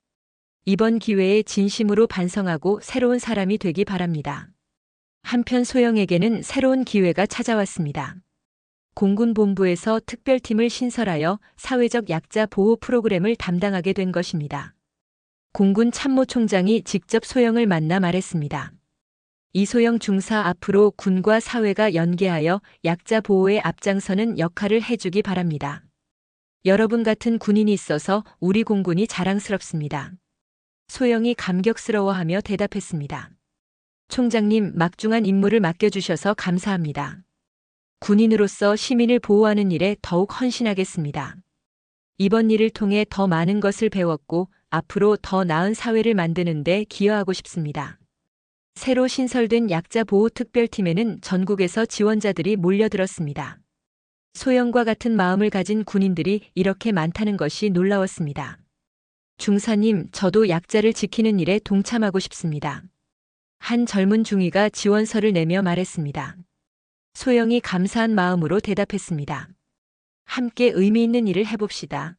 이번 기회에 진심으로 반성하고 새로운 사람이 되기 바랍니다. 한편 소영에게는 새로운 기회가 찾아왔습니다. 공군본부에서 특별팀을 신설하여 사회적 약자 보호 프로그램을 담당하게 된 것입니다. 공군 참모총장이 직접 소영을 만나 말했습니다. 이소영 중사 앞으로 군과 사회가 연계하여 약자 보호에 앞장서는 역할을 해주기 바랍니다. 여러분 같은 군인이 있어서 우리 공군이 자랑스럽습니다. 소영이 감격스러워하며 대답했습니다. 총장님, 막중한 임무를 맡겨주셔서 감사합니다. 군인으로서 시민을 보호하는 일에 더욱 헌신하겠습니다. 이번 일을 통해 더 많은 것을 배웠고 앞으로 더 나은 사회를 만드는 데 기여하고 싶습니다. 새로 신설된 약자 보호 특별팀에는 전국에서 지원자들이 몰려들었습니다. 소영과 같은 마음을 가진 군인들이 이렇게 많다는 것이 놀라웠습니다. 중사님, 저도 약자를 지키는 일에 동참하고 싶습니다. 한 젊은 중위가 지원서를 내며 말했습니다. 소영이 감사한 마음으로 대답했습니다. 함께 의미 있는 일을 해봅시다.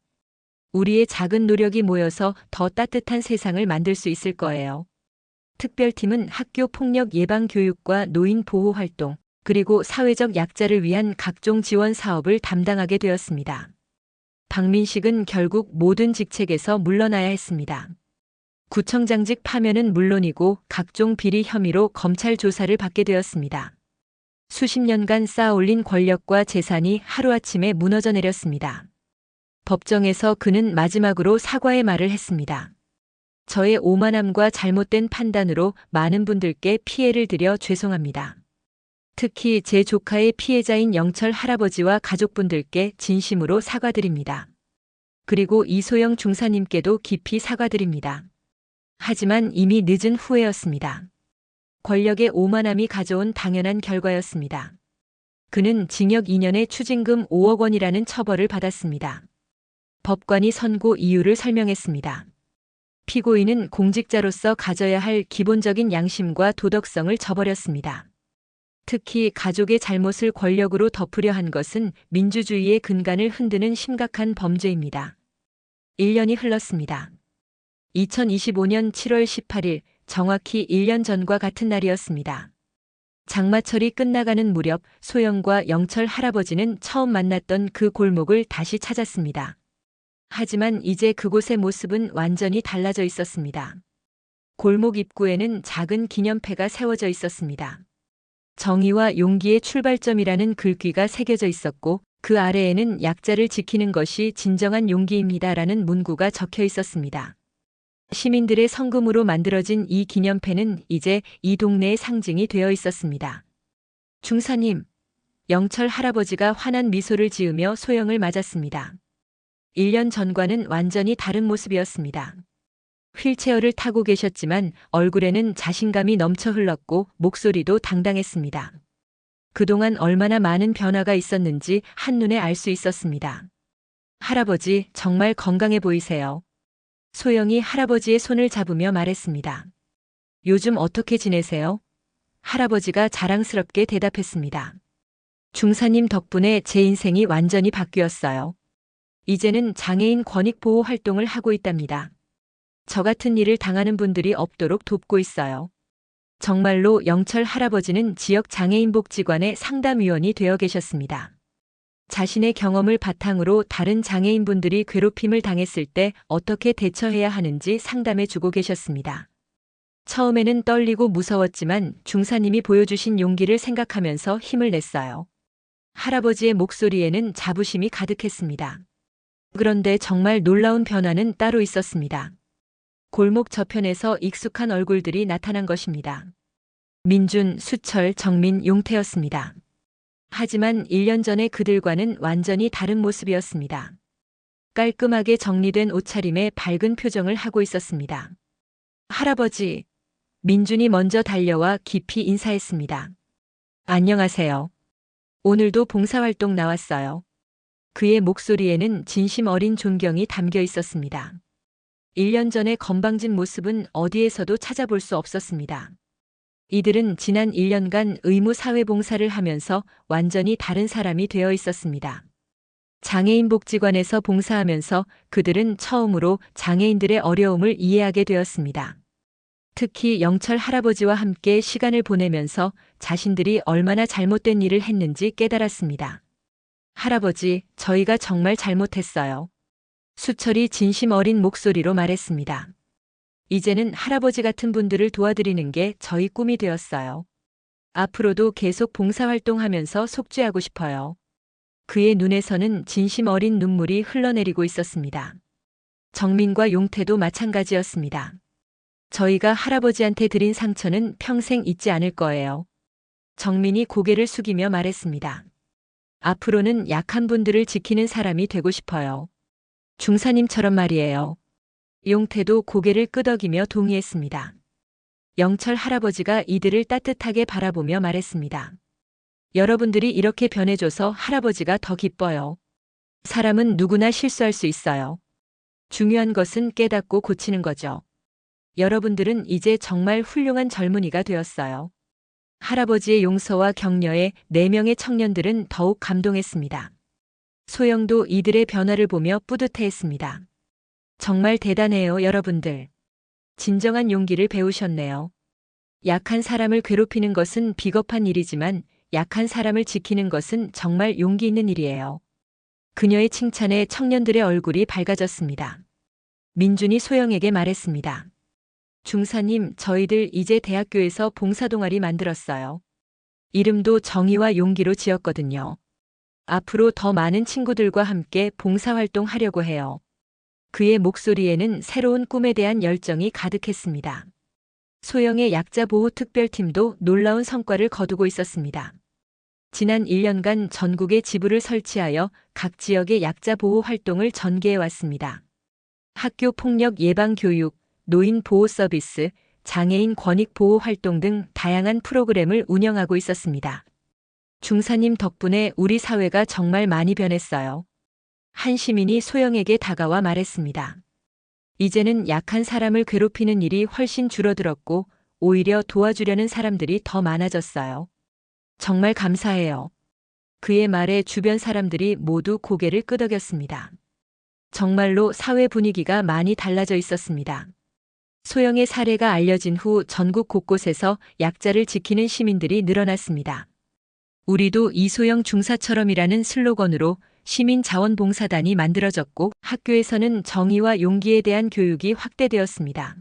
우리의 작은 노력이 모여서 더 따뜻한 세상을 만들 수 있을 거예요. 특별팀은 학교 폭력 예방 교육과 노인 보호 활동, 그리고 사회적 약자를 위한 각종 지원 사업을 담당하게 되었습니다. 박민식은 결국 모든 직책에서 물러나야 했습니다. 구청장직 파면은 물론이고 각종 비리 혐의로 검찰 조사를 받게 되었습니다. 수십 년간 쌓아올린 권력과 재산이 하루아침에 무너져 내렸습니다. 법정에서 그는 마지막으로 사과의 말을 했습니다. 저의 오만함과 잘못된 판단으로 많은 분들께 피해를 드려 죄송합니다. 특히 제 조카의 피해자인 영철 할아버지와 가족분들께 진심으로 사과드립니다. 그리고 이소영 중사님께도 깊이 사과드립니다. 하지만 이미 늦은 후회였습니다. 권력의 오만함이 가져온 당연한 결과였습니다. 그는 징역 2년에 추징금 5억 원이라는 처벌을 받았습니다. 법관이 선고 이유를 설명했습니다. 피고인은 공직자로서 가져야 할 기본적인 양심과 도덕성을 저버렸습니다. 특히 가족의 잘못을 권력으로 덮으려 한 것은 민주주의의 근간을 흔드는 심각한 범죄입니다. 1년이 흘렀습니다. 2025년 7월 18일, 정확히 1년 전과 같은 날이었습니다. 장마철이 끝나가는 무렵 소영과 영철 할아버지는 처음 만났던 그 골목을 다시 찾았습니다. 하지만 이제 그곳의 모습은 완전히 달라져 있었습니다. 골목 입구에는 작은 기념패가 세워져 있었습니다. 정의와 용기의 출발점이라는 글귀가 새겨져 있었고 그 아래에는 약자를 지키는 것이 진정한 용기입니다라는 문구가 적혀 있었습니다. 시민들의 성금으로 만들어진 이 기념패는 이제 이 동네의 상징이 되어 있었습니다. 중사님, 영철 할아버지가 환한 미소를 지으며 소영을 맞았습니다. 1년 전과는 완전히 다른 모습이었습니다. 휠체어를 타고 계셨지만 얼굴에는 자신감이 넘쳐 흘렀고 목소리도 당당했습니다. 그동안 얼마나 많은 변화가 있었는지 한눈에 알 수 있었습니다. 할아버지, 정말 건강해 보이세요. 소영이 할아버지의 손을 잡으며 말했습니다. 요즘 어떻게 지내세요? 할아버지가 자랑스럽게 대답했습니다. 중사님 덕분에 제 인생이 완전히 바뀌었어요. 이제는 장애인 권익보호 활동을 하고 있답니다. 저 같은 일을 당하는 분들이 없도록 돕고 있어요. 정말로 영철 할아버지는 지역 장애인복지관의 상담위원이 되어 계셨습니다. 자신의 경험을 바탕으로 다른 장애인분들이 괴롭힘을 당했을 때 어떻게 대처해야 하는지 상담해 주고 계셨습니다. 처음에는 떨리고 무서웠지만 중사님이 보여주신 용기를 생각하면서 힘을 냈어요. 할아버지의 목소리에는 자부심이 가득했습니다. 그런데 정말 놀라운 변화는 따로 있었습니다. 골목 저편에서 익숙한 얼굴들이 나타난 것입니다. 민준, 수철, 정민, 용태였습니다. 하지만 1년 전의 그들과는 완전히 다른 모습이었습니다. 깔끔하게 정리된 옷차림에 밝은 표정을 하고 있었습니다. 할아버지, 민준이 먼저 달려와 깊이 인사했습니다. 안녕하세요. 오늘도 봉사활동 나왔어요. 그의 목소리에는 진심 어린 존경이 담겨 있었습니다. 1년 전의 건방진 모습은 어디에서도 찾아볼 수 없었습니다. 이들은 지난 1년간 의무 사회봉사를 하면서 완전히 다른 사람이 되어 있었습니다. 장애인복지관에서 봉사하면서 그들은 처음으로 장애인들의 어려움을 이해하게 되었습니다. 특히 영철 할아버지와 함께 시간을 보내면서 자신들이 얼마나 잘못된 일을 했는지 깨달았습니다. 할아버지, 저희가 정말 잘못했어요. 수철이 진심 어린 목소리로 말했습니다. 이제는 할아버지 같은 분들을 도와드리는 게 저희 꿈이 되었어요. 앞으로도 계속 봉사활동하면서 속죄하고 싶어요. 그의 눈에서는 진심 어린 눈물이 흘러내리고 있었습니다. 정민과 용태도 마찬가지였습니다. 저희가 할아버지한테 드린 상처는 평생 잊지 않을 거예요. 정민이 고개를 숙이며 말했습니다. 앞으로는 약한 분들을 지키는 사람이 되고 싶어요. 중사님처럼 말이에요. 용태도 고개를 끄덕이며 동의했습니다. 영철 할아버지가 이들을 따뜻하게 바라보며 말했습니다. 여러분들이 이렇게 변해줘서 할아버지가 더 기뻐요. 사람은 누구나 실수할 수 있어요. 중요한 것은 깨닫고 고치는 거죠. 여러분들은 이제 정말 훌륭한 젊은이가 되었어요. 할아버지의 용서와 격려에 4명의 청년들은 더욱 감동했습니다. 소영도 이들의 변화를 보며 뿌듯해했습니다. 정말 대단해요, 여러분들. 진정한 용기를 배우셨네요. 약한 사람을 괴롭히는 것은 비겁한 일이지만 약한 사람을 지키는 것은 정말 용기 있는 일이에요. 그녀의 칭찬에 청년들의 얼굴이 밝아졌습니다. 민준이 소영에게 말했습니다. 중사님, 저희들 이제 대학교에서 봉사동아리 만들었어요. 이름도 정의와 용기로 지었거든요. 앞으로 더 많은 친구들과 함께 봉사활동 하려고 해요. 그의 목소리에는 새로운 꿈에 대한 열정이 가득했습니다. 소영의 약자 보호 특별팀도 놀라운 성과를 거두고 있었습니다. 지난 1년간 전국에 지부를 설치하여 각 지역의 약자 보호 활동을 전개해 왔습니다. 학교 폭력 예방 교육, 노인 보호 서비스, 장애인 권익 보호 활동 등 다양한 프로그램을 운영하고 있었습니다. 중사님 덕분에 우리 사회가 정말 많이 변했어요. 한 시민이 소영에게 다가와 말했습니다. 이제는 약한 사람을 괴롭히는 일이 훨씬 줄어들었고 오히려 도와주려는 사람들이 더 많아졌어요. 정말 감사해요. 그의 말에 주변 사람들이 모두 고개를 끄덕였습니다. 정말로 사회 분위기가 많이 달라져 있었습니다. 소영의 사례가 알려진 후 전국 곳곳에서 약자를 지키는 시민들이 늘어났습니다. 우리도 이소영 중사처럼이라는 슬로건으로 시민자원봉사단이 만들어졌고 학교에서는 정의와 용기에 대한 교육이 확대되었습니다.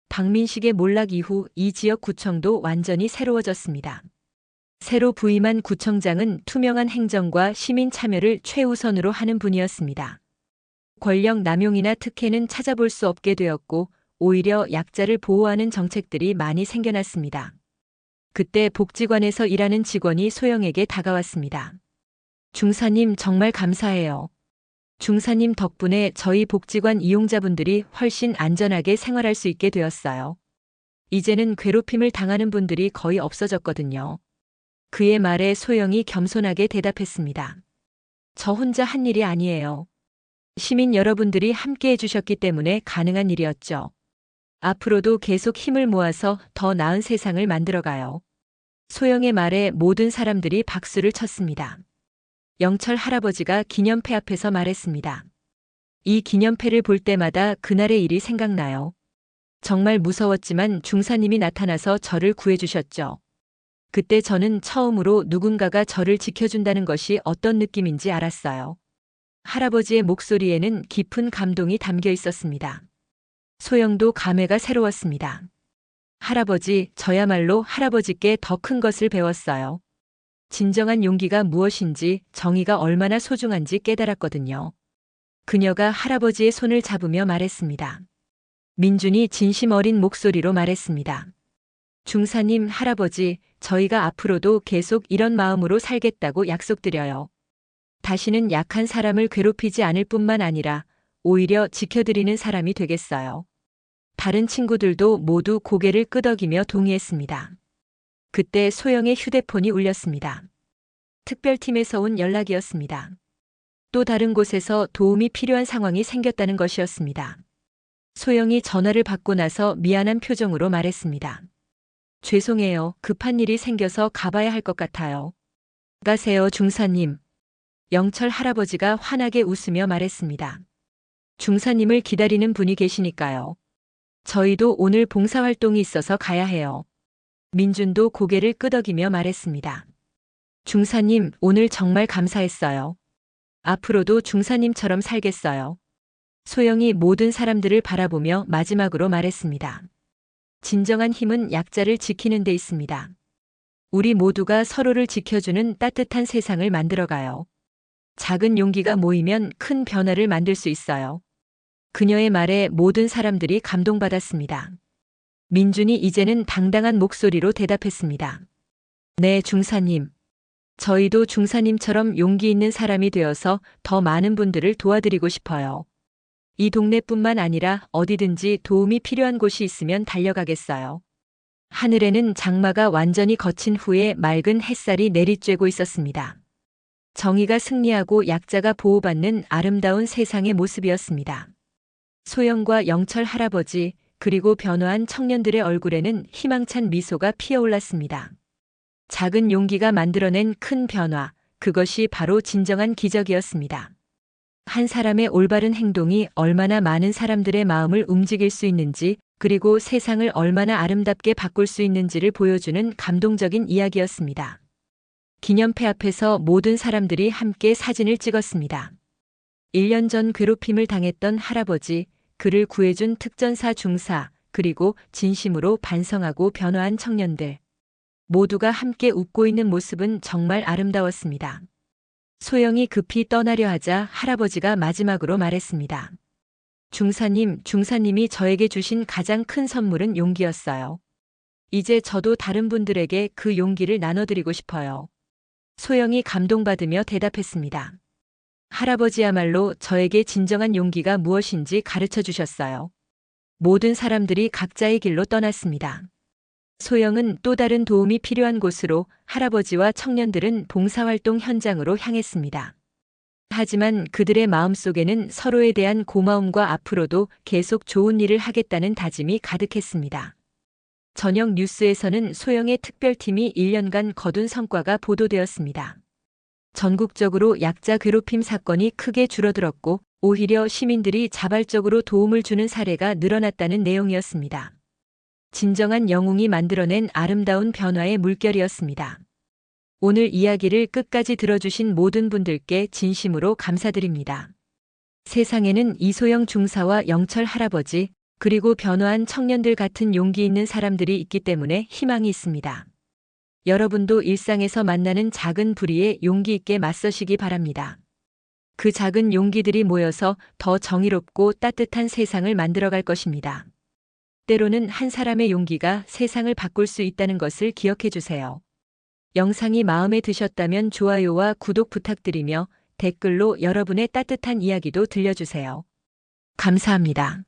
박민식의 몰락 이후 이 지역 구청도 완전히 새로워졌습니다. 새로 부임한 구청장은 투명한 행정과 시민 참여를 최우선으로 하는 분이었습니다. 권력 남용이나 특혜는 찾아볼 수 없게 되었고 오히려 약자를 보호하는 정책들이 많이 생겨났습니다. 그때 복지관에서 일하는 직원이 소영에게 다가왔습니다. 중사님 정말 감사해요. 중사님 덕분에 저희 복지관 이용자분들이 훨씬 안전하게 생활할 수 있게 되었어요. 이제는 괴롭힘을 당하는 분들이 거의 없어졌거든요. 그의 말에 소영이 겸손하게 대답했습니다. 저 혼자 한 일이 아니에요. 시민 여러분들이 함께 해주셨기 때문에 가능한 일이었죠. 앞으로도 계속 힘을 모아서 더 나은 세상을 만들어가요. 소영의 말에 모든 사람들이 박수를 쳤습니다. 영철 할아버지가 기념패 앞에서 말했습니다. 이 기념패를 볼 때마다 그날의 일이 생각나요. 정말 무서웠지만 중사님이 나타나서 저를 구해주셨죠. 그때 저는 처음으로 누군가가 저를 지켜준다는 것이 어떤 느낌인지 알았어요. 할아버지의 목소리에는 깊은 감동이 담겨 있었습니다. 소영도 감회가 새로웠습니다. 할아버지, 저야말로 할아버지께 더 큰 것을 배웠어요. 진정한 용기가 무엇인지, 정의가 얼마나 소중한지 깨달았거든요. 그녀가 할아버지의 손을 잡으며 말했습니다. 민준이 진심 어린 목소리로 말했습니다. 중사님, 할아버지, 저희가 앞으로도 계속 이런 마음으로 살겠다고 약속드려요. 다시는 약한 사람을 괴롭히지 않을 뿐만 아니라 오히려 지켜드리는 사람이 되겠어요. 다른 친구들도 모두 고개를 끄덕이며 동의했습니다. 그때 소영의 휴대폰이 울렸습니다. 특별팀에서 온 연락이었습니다. 또 다른 곳에서 도움이 필요한 상황이 생겼다는 것이었습니다. 소영이 전화를 받고 나서 미안한 표정으로 말했습니다. 죄송해요. 급한 일이 생겨서 가봐야 할 것 같아요. 가세요, 중사님. 영철 할아버지가 환하게 웃으며 말했습니다. 중사님을 기다리는 분이 계시니까요. 저희도 오늘 봉사활동이 있어서 가야 해요. 민준도 고개를 끄덕이며 말했습니다. 중사님, 오늘 정말 감사했어요. 앞으로도 중사님처럼 살겠어요. 소영이 모든 사람들을 바라보며 마지막으로 말했습니다. 진정한 힘은 약자를 지키는 데 있습니다. 우리 모두가 서로를 지켜주는 따뜻한 세상을 만들어가요. 작은 용기가 모이면 큰 변화를 만들 수 있어요. 그녀의 말에 모든 사람들이 감동받았습니다. 민준이 이제는 당당한 목소리로 대답했습니다. 네, 중사님. 저희도 중사님처럼 용기 있는 사람이 되어서 더 많은 분들을 도와드리고 싶어요. 이 동네뿐만 아니라 어디든지 도움이 필요한 곳이 있으면 달려가겠어요. 하늘에는 장마가 완전히 거친 후에 맑은 햇살이 내리쬐고 있었습니다. 정의가 승리하고 약자가 보호받는 아름다운 세상의 모습이었습니다. 소영과 영철 할아버지 그리고 변화한 청년들의 얼굴에는 희망찬 미소가 피어올랐습니다. 작은 용기가 만들어낸 큰 변화, 그것이 바로 진정한 기적이었습니다. 한 사람의 올바른 행동이 얼마나 많은 사람들의 마음을 움직일 수 있는지, 그리고 세상을 얼마나 아름답게 바꿀 수 있는지를 보여주는 감동적인 이야기였습니다. 기념패 앞에서 모든 사람들이 함께 사진을 찍었습니다. 1년 전 괴롭힘을 당했던 할아버지, 그를 구해준 특전사 중사, 그리고 진심으로 반성하고 변화한 청년들. 모두가 함께 웃고 있는 모습은 정말 아름다웠습니다. 소영이 급히 떠나려 하자 할아버지가 마지막으로 말했습니다. 중사님이 저에게 주신 가장 큰 선물은 용기였어요. 이제 저도 다른 분들에게 그 용기를 나눠드리고 싶어요. 소영이 감동받으며 대답했습니다. 할아버지야말로 저에게 진정한 용기가 무엇인지 가르쳐 주셨어요. 모든 사람들이 각자의 길로 떠났습니다. 소영은 또 다른 도움이 필요한 곳으로, 할아버지와 청년들은 봉사활동 현장으로 향했습니다. 하지만 그들의 마음속에는 서로에 대한 고마움과 앞으로도 계속 좋은 일을 하겠다는 다짐이 가득했습니다. 저녁 뉴스에서는 소영의 특별팀이 1년간 거둔 성과가 보도되었습니다. 전국적으로 약자 괴롭힘 사건이 크게 줄어들었고, 오히려 시민들이 자발적으로 도움을 주는 사례가 늘어났다는 내용이었습니다. 진정한 영웅이 만들어낸 아름다운 변화의 물결이었습니다. 오늘 이야기를 끝까지 들어주신 모든 분들께 진심으로 감사드립니다. 세상에는 이소영 중사와 영철 할아버지, 그리고 변화한 청년들 같은 용기 있는 사람들이 있기 때문에 희망이 있습니다. 여러분도 일상에서 만나는 작은 불의에 용기 있게 맞서시기 바랍니다. 그 작은 용기들이 모여서 더 정의롭고 따뜻한 세상을 만들어갈 것입니다. 때로는 한 사람의 용기가 세상을 바꿀 수 있다는 것을 기억해 주세요. 영상이 마음에 드셨다면 좋아요와 구독 부탁드리며 댓글로 여러분의 따뜻한 이야기도 들려주세요. 감사합니다.